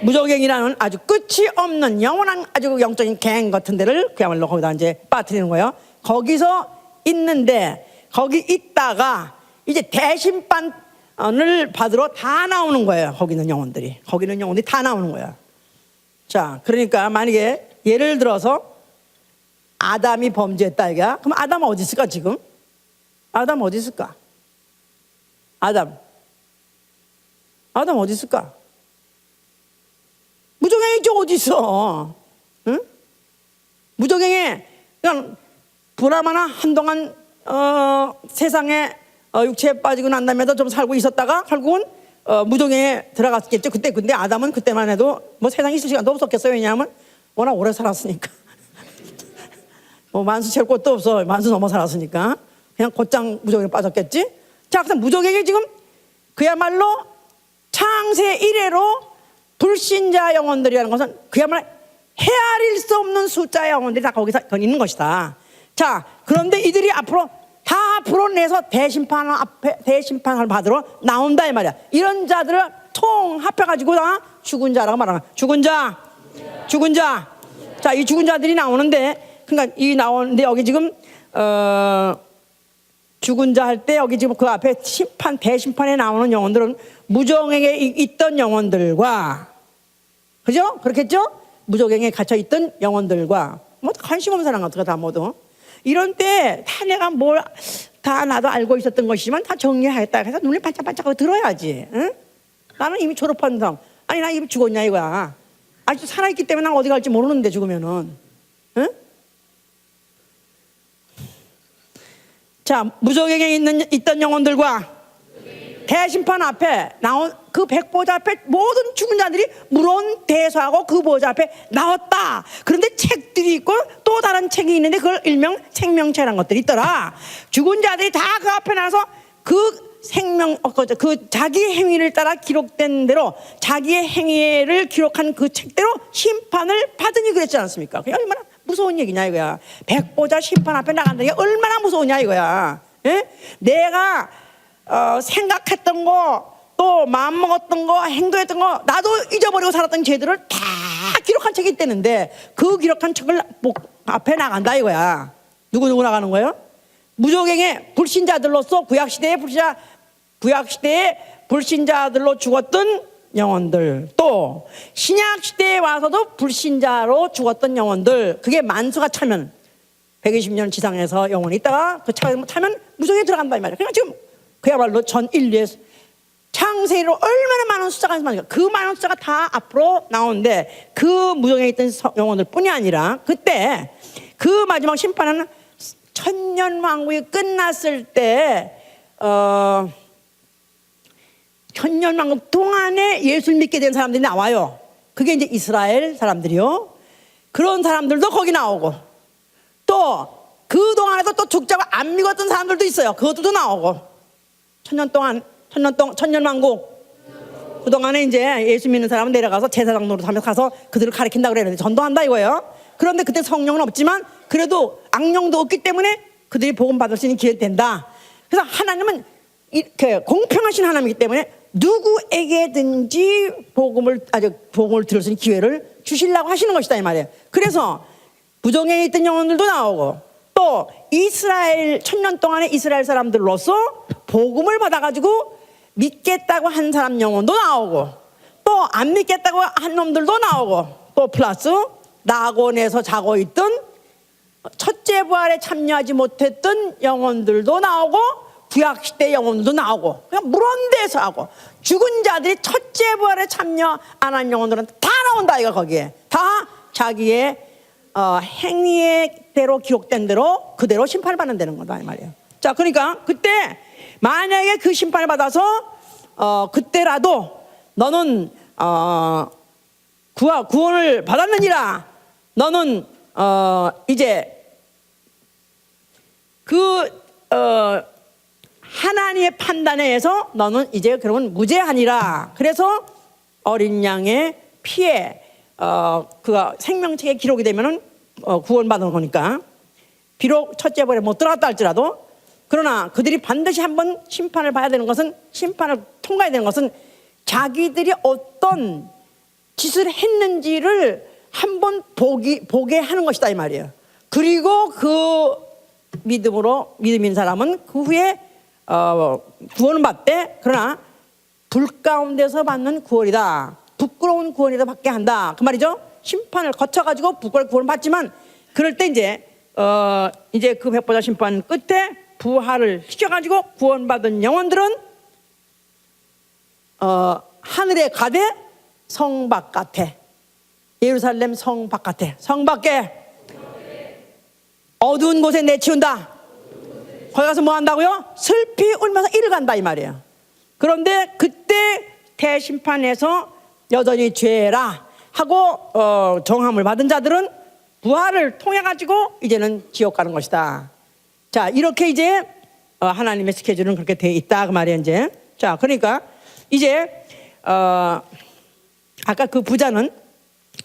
무저갱이라는 아주 끝이 없는 영원한 아주 영적인 갱 같은 데를 그야말로 거기다 이제 빠뜨리는 거예요. 거기서 있는데 거기 있다가 이제 대심판을 받으러 다 나오는 거예요. 거기는 영혼들이 다 나오는 거야. 자, 그러니까 만약에 예를 들어서 아담이 범죄했다 이거야. 그럼 아담은 어디 있을까 지금? 아담 어디 있을까? 아담 어디 있을까? 무저갱이 저 어디 있어? 응? 무저갱에 그냥 보나마나 한동안 세상에 육체에 빠지고 난 다음에도 좀 살고 있었다가 결국은 무저갱에 들어갔겠죠. 근데 아담은 그때만 해도 뭐 세상에 있을 시간도 없었겠어요. 왜냐하면 워낙 오래 살았으니까. 뭐 만수 채울 곳도 없어. 만수 넘어 살았으니까 그냥 곧장 무저갱에 빠졌겠지. 자, 그래서 무저갱이 지금 그야말로 창세 이래로 불신자 영혼들이라는 것은 그야말로 헤아릴 수 없는 숫자의 영혼들이 다 거기서 있는 것이다. 자, 그런데 이들이 앞으로 다 풀어내서 대심판을 받으러 나온다 이 말이야. 이런 자들을 통합해가지고 다 죽은 자라고 말하는 거야. 죽은 자. 자, 이 죽은 자들이 나오는데, 그러니까 이 나오는데 여기 지금 죽은 자 할 때 여기 지금 그 앞에 대심판에 나오는 영혼들은 무저갱에 있던 영혼들과, 그죠? 그렇겠죠? 무저갱에 갇혀 있던 영혼들과 뭐 관심 없는 사람 같은 거 다 모두 이런 때 다 내가 뭘 다 나도 알고 있었던 것이지만 다 정리하였다 해서 눈에 반짝반짝하고 들어야지. 응? 나는 이미 졸업한 사람. 아니 나 이미 죽었냐 이거야. 아직도 살아있기 때문에 난 어디 갈지 모르는데 죽으면은. 응? 자, 무저갱에 있던 영혼들과 대심판 앞에 나온 그 백보자 앞에 모든 죽은 자들이 물론 대소하고 그 보좌 앞에 나왔다. 그런데 책들이 있고 또 다른 책이 있는데 그걸 일명 생명체라는 것들이 있더라. 죽은 자들이 다 그 앞에 나서 그 그 자기 행위를 따라 기록된 대로 자기의 행위를 기록한 그 책대로 심판을 받으니 그랬지 않습니까? 그게 얼마나 무서운 얘기냐 이거야. 백보자 심판 앞에 나간다는 게 얼마나 무서우냐 이거야. 예? 내가 생각했던 거, 또 마음먹었던 거, 행동했던 거, 나도 잊어버리고 살았던 죄들을 다 기록한 책이 있다는데 그 기록한 책을 앞에 나간다 이거야. 누구 나가는 거예요? 무저갱의 불신자들로서 구약시대의 불신자들로 죽었던 영혼들, 또 신약시대에 와서도 불신자로 죽었던 영혼들, 그게 만수가 차면 120년 지상에서 영원히 있다가 그 차를 타면 무속에 들어간다 이 말이야. 그러니까 지금 그야말로 전 인류의 창세기로 얼마나 많은 숫자가 있습니까? 그 많은 숫자가 다 앞으로 나오는데 그 무속에 있던 영혼들 뿐이 아니라 그때 그 마지막 심판은 천년왕국이 끝났을 때 천년왕국 동안에 예수를 믿게 된 사람들이 나와요. 그게 이제 이스라엘 사람들이요. 그런 사람들도 거기 나오고 또 그 동안에도 또 죽자고 안 믿었던 사람들도 있어요. 그것도 나오고 천년왕국 그 동안에 이제 예수 믿는 사람은 내려가서 제사장 노릇하면서 가서 그들을 가르친다 그랬는데 전도한다 이거예요. 그런데 그때 성령은 없지만 그래도 악령도 없기 때문에 그들이 복음 받을 수 있는 기회가 된다. 그래서 하나님은 이렇게 공평하신 하나님이기 때문에 누구에게든지 복음을 들을 수 있는 기회를 주시려고 하시는 것이다 이 말이에요. 그래서 부정에 있던 영혼들도 나오고 또 이스라엘 천년 동안에 이스라엘 사람들로서 복음을 받아가지고 믿겠다고 한 사람 영혼도 나오고 또 안 믿겠다고 한 놈들도 나오고 또 플러스 낙원에서 자고 있던 첫째 부활에 참여하지 못했던 영혼들도 나오고 구약시대 영혼들도 나오고 그냥 무런 데서 하고 죽은 자들이 첫째 부활에 참여 안 한 영혼들은 다 나온다 이거 거기에 다 자기의 행위대로 기록된 대로 그대로 심판을 받는다는 거다 이 말이에요. 자 그러니까 그때 만약에 그 심판을 받아서 그때라도 너는 구원을 받았느니라 너는 이제 하나님의 판단에 의해서 너는 이제 그러면 무죄하니라. 그래서 어린 양의 피에 그가 생명책에 기록이 되면은 구원받는 거니까 비록 첫째 벌에 못 들어갔다 할지라도 그러나 그들이 반드시 한번 심판을 봐야 되는 것은 심판을 통과해야 되는 것은 자기들이 어떤 짓을 했는지를 한번 보게 하는 것이다 이 말이에요. 그리고 그 믿음이 있는 사람은 그 후에 구원을 받대. 그러나 불 가운데서 받는 구원이다. 부끄러운 구원이다 받게 한다. 그 말이죠. 심판을 거쳐가지고 부끄러운 구원을 받지만 그럴 때 이제 그 백보자 심판 끝에 부활을 시켜가지고 구원받은 영혼들은 하늘에 가되 성 바깥에 예루살렘 성 바깥에 성 밖에 어두운 곳에 내치운다. 거기 가서 뭐 한다고요? 슬피 울면서 이를 간다 이 말이에요. 그런데 그때 대심판에서 여전히 죄라 하고 정함을 받은 자들은 부활을 통해 가지고 이제는 지옥 가는 것이다. 자 이렇게 이제 하나님의 스케줄은 그렇게 돼 있다 그 말이에요. 이제 자 그러니까 이제 아까 그 부자는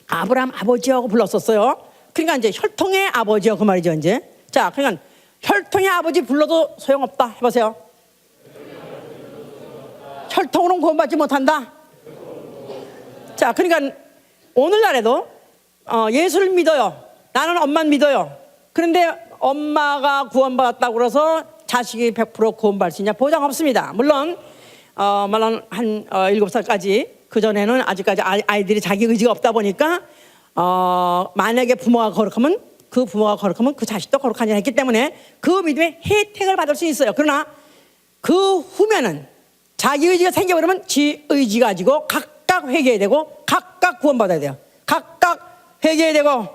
아브라함 아버지하고 불렀었어요. 그러니까 이제 혈통의 아버지요 그 말이죠. 이제 자 그러니까 혈통의 아버지 불러도 소용없다 해보세요. 혈통으로는 구원받지 못한다. 자 그러니까 오늘날에도 예수를 믿어요. 나는 엄마는 믿어요. 그런데 엄마가 구원받았다고 그래서 자식이 100% 구원받을 수 있냐 보장 없습니다. 물론 한 7살까지 그전에는 아직까지 아이들이 자기 의지가 없다 보니까 만약에 부모가 거룩하면 그 자식도 거룩하냐 했기 때문에 그 믿음의 혜택을 받을 수 있어요. 그러나 그 후면은 자기 의지가 생겨버리면 지 의지 가지고 각각 회개해야 되고 각각 구원받아야 돼요. 각각 회개해야 되고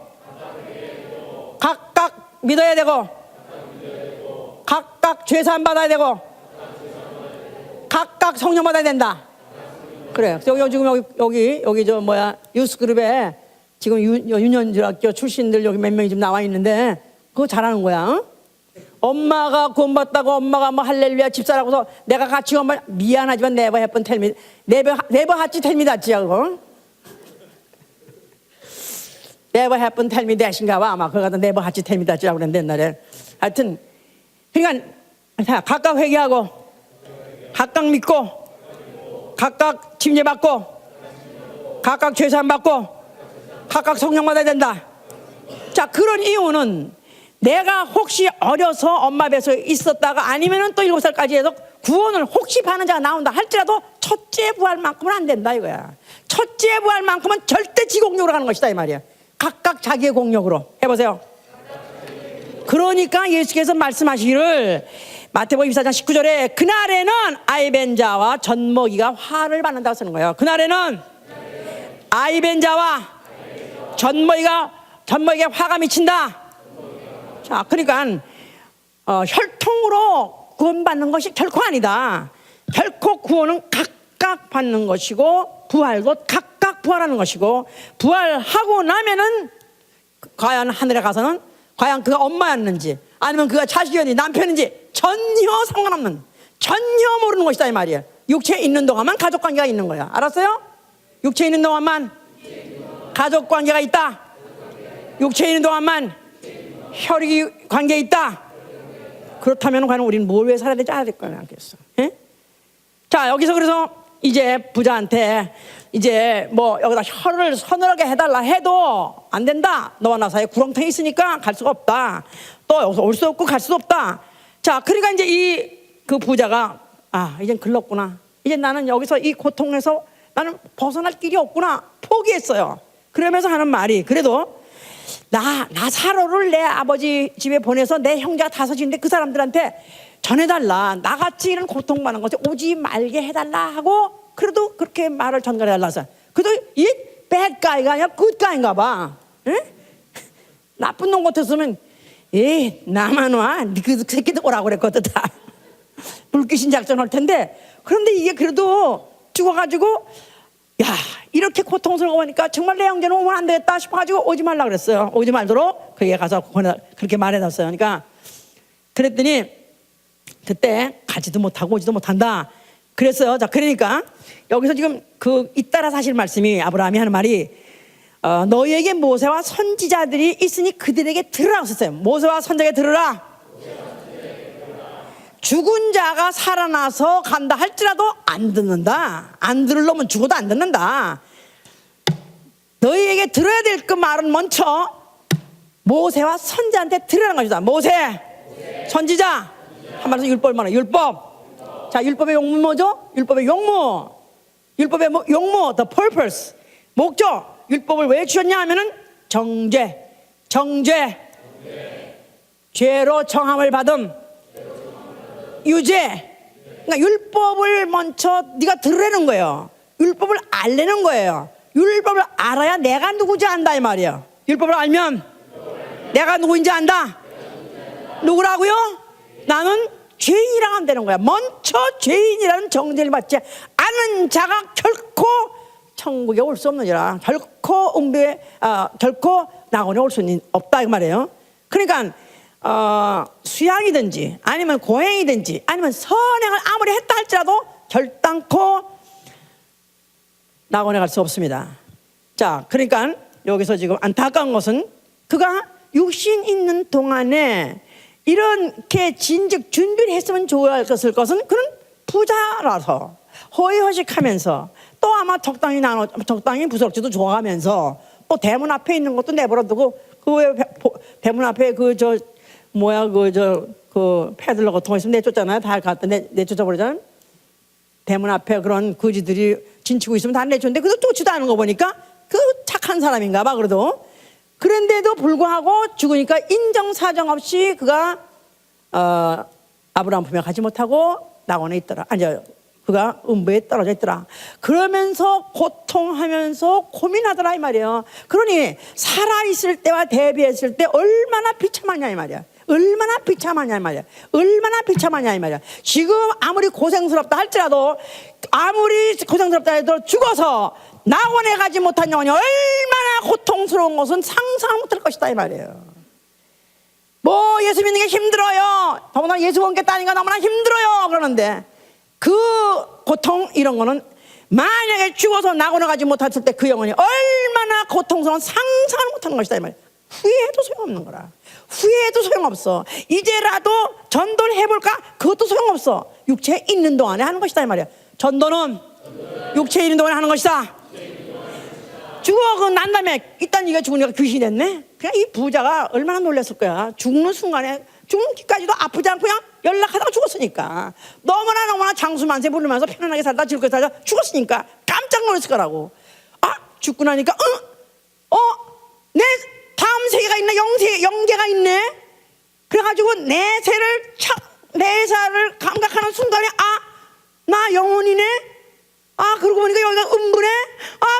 각각 믿어야 되고 각각 죄사함 받아야 되고 각각 성령 받아야 된다. 그래요. 지금 여기 저 유스그룹에 지금 유년중학교 출신들 여기 몇 명이 좀 나와 있는데 그거 잘하는 거야. 어? 엄마가 구원받다고 엄마가 뭐 할렐루야 집사라고서 내가 같이 엄마 미안하지만 네버 해픈 텔미 네버 하치 텔미 다치야 그거. 네버 해픈 텔미 대신가 봐 아마 그거 같은 네버 하치 텔미 다치라고 그랬는데 옛날에. 하여튼 그러니까 각각 회개하고 각각 믿고 각각 침례받고 각각 죄사함 받고 각각 성령 받아야 된다. 자 그런 이유는 내가 혹시 어려서 엄마 뱃속에 있었다가 아니면은 또 7살까지 해서 구원을 혹시 받는 자가 나온다 할지라도 첫째 부활만큼은 안 된다 이거야. 첫째 부활만큼은 절대 지공력으로 가는 것이다 이 말이야. 각각 자기의 공력으로 해보세요. 그러니까 예수께서 말씀하시기를 마태복음 24장 19절에 그날에는 아이벤 자와 젖먹이가 화를 받는다고 쓰는 거예요. 그날에는 아이벤 자와 젖먹이가 화가 미친다. 자, 그러니까 혈통으로 구원받는 것이 결코 아니다. 결코 구원은 각각 받는 것이고 부활도 각각 부활하는 것이고, 부활하고 나면은 과연 하늘에 가서는 과연 그가 엄마였는지 아니면 그가 자식이었는지 남편인지 전혀 상관없는, 전혀 모르는 것이다 이 말이에요. 육체에 있는 동안만 가족관계가 있는 거야. 알았어요? 육체에 있는 동안만 가족관계가 있다. 육체에 있는 동안만 혈육 관계에 있다. 그렇다면 과연 우리는 뭘 왜 살아야 되지 않을 거냐 그랬어. 예? 자, 여기서 그래서 이제 부자한테 이제 뭐 여기다 혀를 서늘하게 해달라 해도 안 된다. 너와 나 사이에 구렁텅이 있으니까 갈 수가 없다. 또 여기서 올 수 없고 갈 수도 없다. 자, 그러니까 이제 그 부자가 이젠 글렀구나. 이제 나는 여기서 이 고통에서 나는 벗어날 길이 없구나. 포기했어요. 그러면서 하는 말이, 그래도 나사로를 내 아버지 집에 보내서 내 형제가 5인데 그 사람들한테 전해달라. 나같이 이런 고통받는 것에 오지 말게 해달라 하고, 그래도 그렇게 말을 전달해달라서. 그래도 이 bad guy가 아니라 good guy인가 봐. 응? 나쁜 놈 같았으면 나만 와. 그 새끼들 오라고 그랬거든 다. 불귀신 작전 할 텐데. 그런데 이게 그래도 죽어가지고 이렇게 고통스러우니까 정말 내 형제는 오면 안 되겠다 싶어가지고 오지 말라 그랬어요. 오지 말도록 그게 가서 그렇게 말해놨어요. 그러니까 그랬더니 그때 가지도 못하고 오지도 못한다 그랬어요. 자, 그러니까 여기서 지금 잇따라 사실 말씀이 아브라함이 하는 말이 너희에게 모세와 선지자들이 있으니 그들에게 들으라고 했어요. 모세와 선지자에게 들으라. 죽은 자가 살아나서 간다 할지라도 안 듣는다. 안 들을 놈은 죽어도 안 듣는다. 너희에게 들어야 될 그 말은 먼저 모세와 선지자한테 들으라는 것이다. 모세. 선지자. 한 말로 율법을 말해. 율법. 자, 율법의 용문 뭐죠? 율법의 용무. 율법의 용무, the purpose. 목적. 율법을 왜 주셨냐 하면은 정죄. 죄로 정함을 받음. 유죄. 그러니까 율법을 먼저 네가 들으라는 거예요. 율법을 알려는 거예요. 율법을 알아야 내가 누구인지 안다 이 말이에요. 율법을 알면 내가 누구인지 안다. 누구라고요? 나는 죄인이라고 하면 되는 거야. 먼저 죄인이라는 정죄를 받지 않은 자가 결코 천국에 올 수 없느니라. 결코 결코 낙원에 올 수 없다 이 말이에요. 그러니까 수양이든지 아니면 고행이든지 아니면 선행을 아무리 했다 할지라도 결단코 낙원에 갈 수 없습니다. 자, 그러니까 여기서 지금 안타까운 것은 그가 육신 있는 동안에 이렇게 진즉 준비를 했으면 좋았을 것은 그는 부자라서 허위허식하면서 또 아마 적당히 부스럭지도 좋아하면서 또 대문 앞에 있는 것도 내버려두고 그 대문 앞에 그 패들러 같은 거 있으면 내쫓잖아요. 다 갖다 내쫓아버리잖아요. 대문 앞에 그런 거지들이 진치고 있으면 다 내쫓는데 그것도 쫓지도 않은 거 보니까 그 착한 사람인가 봐. 그런데도 불구하고 죽으니까 인정사정 없이 그가 아브라함 품에 가지 못하고 낙원에 있더라. 그가 음부에 떨어져 있더라. 그러면서 고통하면서 고민하더라 이 말이에요. 그러니 살아있을 때와 대비했을 때 얼마나 비참하냐 이 말이야. 얼마나 비참하냐 이 말이야. 지금 아무리 고생스럽다 할지라도 죽어서 낙원에 가지 못한 영혼이 얼마나 고통스러운 것은 상상 못할 것이다 이 말이에요. 뭐 예수 믿는 게 힘들어요. 더구나 예수 원께 따니까 너무나 힘들어요. 그러는데 그 고통 이런 거는 만약에 죽어서 낙원에 가지 못했을 때 그 영혼이 얼마나 고통스러운 상상을 못하는 것이다 이 말이에요. 후회해도 소용없는 거라. 후회해도 소용없어. 이제라도 전도를 해볼까? 그것도 소용없어. 육체에 있는 동안에 하는 것이다 이 말이야. 전도는 육체에 있는 동안에 하는 것이다. 난 다음에 일단 네가 죽으니까 귀신이 됐네. 그냥 이 부자가 얼마나 놀랐을 거야. 죽는 순간에 죽기까지도 아프지 않고 그냥 연락하다가 죽었으니까. 너무나 장수만세 부르면서 편안하게 살다 즐겁게 살다 죽었으니까 깜짝 놀랐을 거라고. 죽고 나니까 내 다음 세계가 있네. 영계가 있네. 그래가지고 내사를 감각하는 순간에 나 영혼이네. 그러고 보니까 여기가 음부네.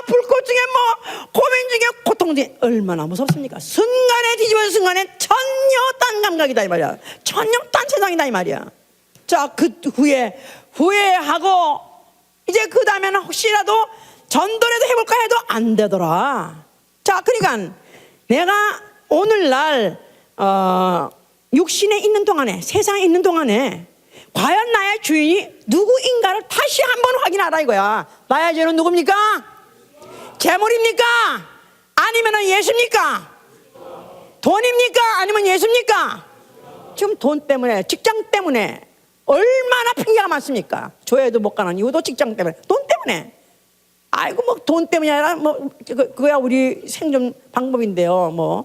불꽃 중에 고민 중에 고통 중에 얼마나 무섭습니까? 순간에 뒤집어진 순간에 전혀 딴 감각이다 이 말이야. 전혀 딴 세상이다 이 말이야. 자, 그 후에 후회하고 이제 그 다음에는 혹시라도 전도라도 해볼까 해도 안 되더라. 자, 그러니까 내가 오늘날 육신에 있는 동안에, 세상에 있는 동안에 과연 나의 주인이 누구인가를 다시 한번 확인하라 이거야. 나의 주인은 누굽니까? 재물입니까? 아니면 예수입니까? 돈입니까? 아니면 예수입니까? 지금 돈 때문에, 직장 때문에 얼마나 핑계가 많습니까? 교회도 못 가는 이유도 직장 때문에, 돈 때문에. 아이고 돈 때문이 아니라 그거야 우리 생존 방법인데요.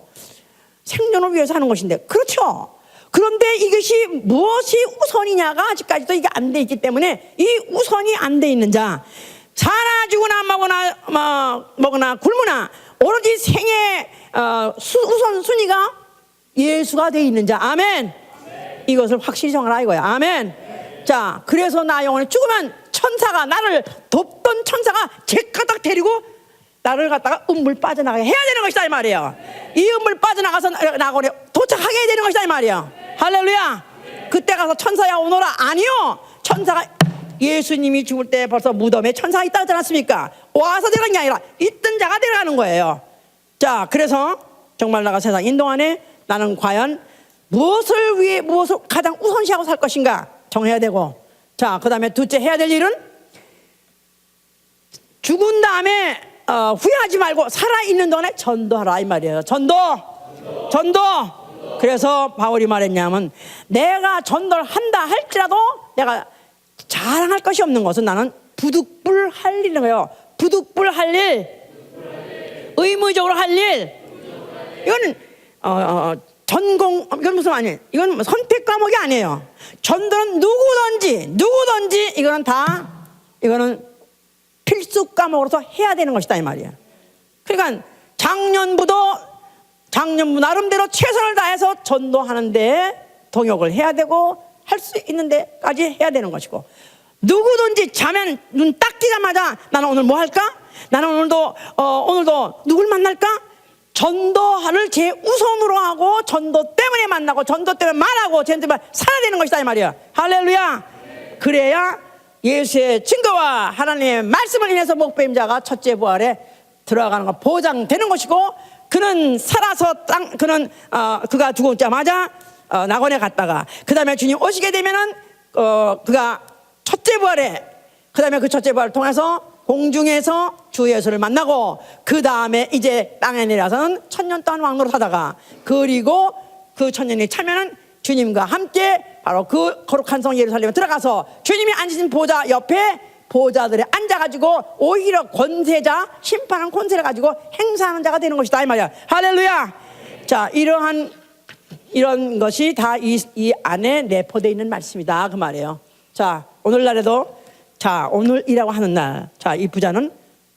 생존을 위해서 하는 것인데, 그렇죠. 그런데 이것이 무엇이 우선이냐가 아직까지도 이게 안 돼 있기 때문에 이 우선이 안 돼 있는 자, 사나 죽으나 먹으나 굶으나 오로지 생의 우선 순위가 예수가 돼 있는 자. 아멘. 이것을 확실히 정하라 이거야. 아멘. 자, 그래서 나 영혼이 죽으면 천사가, 나를 돕던 천사가 제가닥 데리고 나를 갖다가 음물 빠져나가게 해야 되는 것이다 이 말이에요. 이 음물 빠져나가서 나고래 도착하게 해야 되는 것이다 이 말이에요. 할렐루야. 그때 가서 천사야 오너라. 아니요. 천사가, 예수님이 죽을 때 벌써 무덤에 천사가 있다 하지 않았습니까? 와서 데려간 게 아니라 있던 자가 데려가는 거예요. 자, 그래서 정말 나가 세상 인동안에 나는 과연 무엇을 가장 우선시하고 살 것인가 정해야 되고, 자, 그 다음에 둘째 해야 될 일은 죽은 다음에 후회하지 말고 살아있는 동안에 전도하라 이 말이에요. 전도. 그래서 바울이 말했냐면, 내가 전도를 한다 할지라도 내가 자랑할 것이 없는 것은 나는 부득불 할 일인 거예요. 부득불 할 일, 의무적으로 할 일. 이거는 전공, 이건 무슨 아니에요. 이건 선택 과목이 아니에요. 전도는 누구든지 이거는 필수 과목으로서 해야 되는 것이다 이 말이야. 그러니까 작년부 나름대로 최선을 다해서 전도하는데 동역을 해야 되고 할 수 있는 데까지 해야 되는 것이고, 누구든지 자면 눈 딱 뜨자마자 나는 오늘 뭐 할까? 나는 오늘도 누굴 만날까? 전도를 제 우선으로 하고 전도 때문에 만나고 전도 때문에 말하고 전도 때문에 살아야 되는 것이다 이 말이야. 할렐루야. 그래야 예수의 증거와 하나님의 말씀을 인해서 목배임자가 첫째 부활에 들어가는 거 보장되는 것이고, 그는 살아서 그가 죽었자마자 낙원에 갔다가 그 다음에 주님 오시게 되면은 그가 첫째 부활에, 그 다음에 그 첫째 부활을 통해서 공중에서 주 예수를 만나고, 그 다음에 이제 땅에 내려서는 1000년 동안 왕노릇 하다가, 그리고 그 1000년이 차면은 주님과 함께 바로 그 거룩한 성 예루살렘에 들어가서 주님이 앉으신 보좌 옆에 보좌들에 앉아가지고 오히려 권세자, 심판한 권세를 가지고 행사하는 자가 되는 것이다 이 말이야. 할렐루야. 자, 이런 것이 다 이 안에 내포되어 있는 말씀이다 그 말이에요. 자, 오늘날에도, 자, 오늘이라고 하는 날, 자, 이 부자는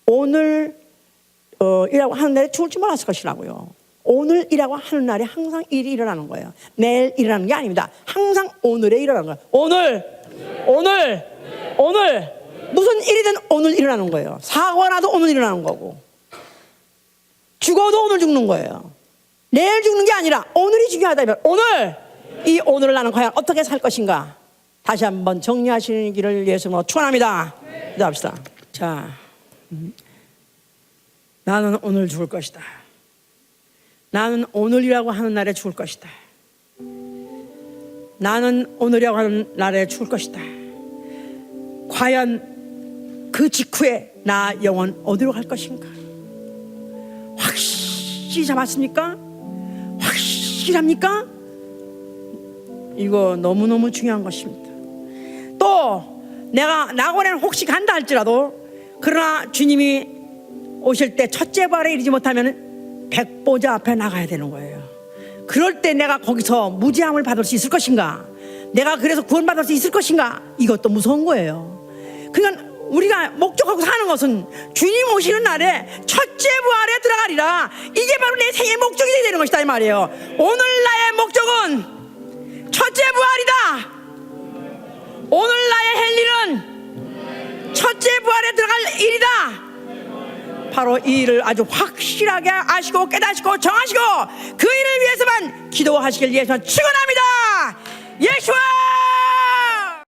오늘 이라고 하는 날에 죽을지 몰랐을 것이라고요. 오늘이라고 하는 날에 항상 일이 일어나는 거예요. 내일 일어나는 게 아닙니다. 항상 오늘에 일어나는 거예요. 오늘 무슨 일이든 오늘 일어나는 거예요. 사고가 나도 오늘 일어나는 거고, 죽어도 오늘 죽는 거예요. 내일 죽는 게 아니라 오늘이 중요하다. 오늘, 이 오늘을 나는 과연 어떻게 살 것인가 다시 한번 정리하시는 길을 예수님으로 축원합니다. 기도합시다. 자, 나는 오늘 죽을 것이다. 나는 오늘이라고 하는 날에 죽을 것이다. 나는 오늘이라고 하는 날에 죽을 것이다. 과연 그 직후에 나 영혼 어디로 갈 것인가? 확실히 잡았습니까? 확실합니까? 이거 너무너무 중요한 것입니다. 또 내가 낙원에는 혹시 간다 할지라도, 그러나 주님이 오실 때 첫째 부활에 이르지 못하면 백보자 앞에 나가야 되는 거예요. 그럴 때 내가 거기서 무죄함을 받을 수 있을 것인가? 내가 그래서 구원받을 수 있을 것인가? 이것도 무서운 거예요. 그러니까 우리가 목적하고 사는 것은 주님 오시는 날에 첫째 부활에 들어가리라. 이게 바로 내 생의 목적이 되는 것이다 이 말이에요. 오늘 나의 목적은 첫째 부활이다. 오늘 나의 할 일은 첫째 부활에 들어갈 일이다. 바로 이 일을 아주 확실하게 아시고 깨닫고 정하시고 그 일을 위해서만 기도하시길 위해서 축원합니다.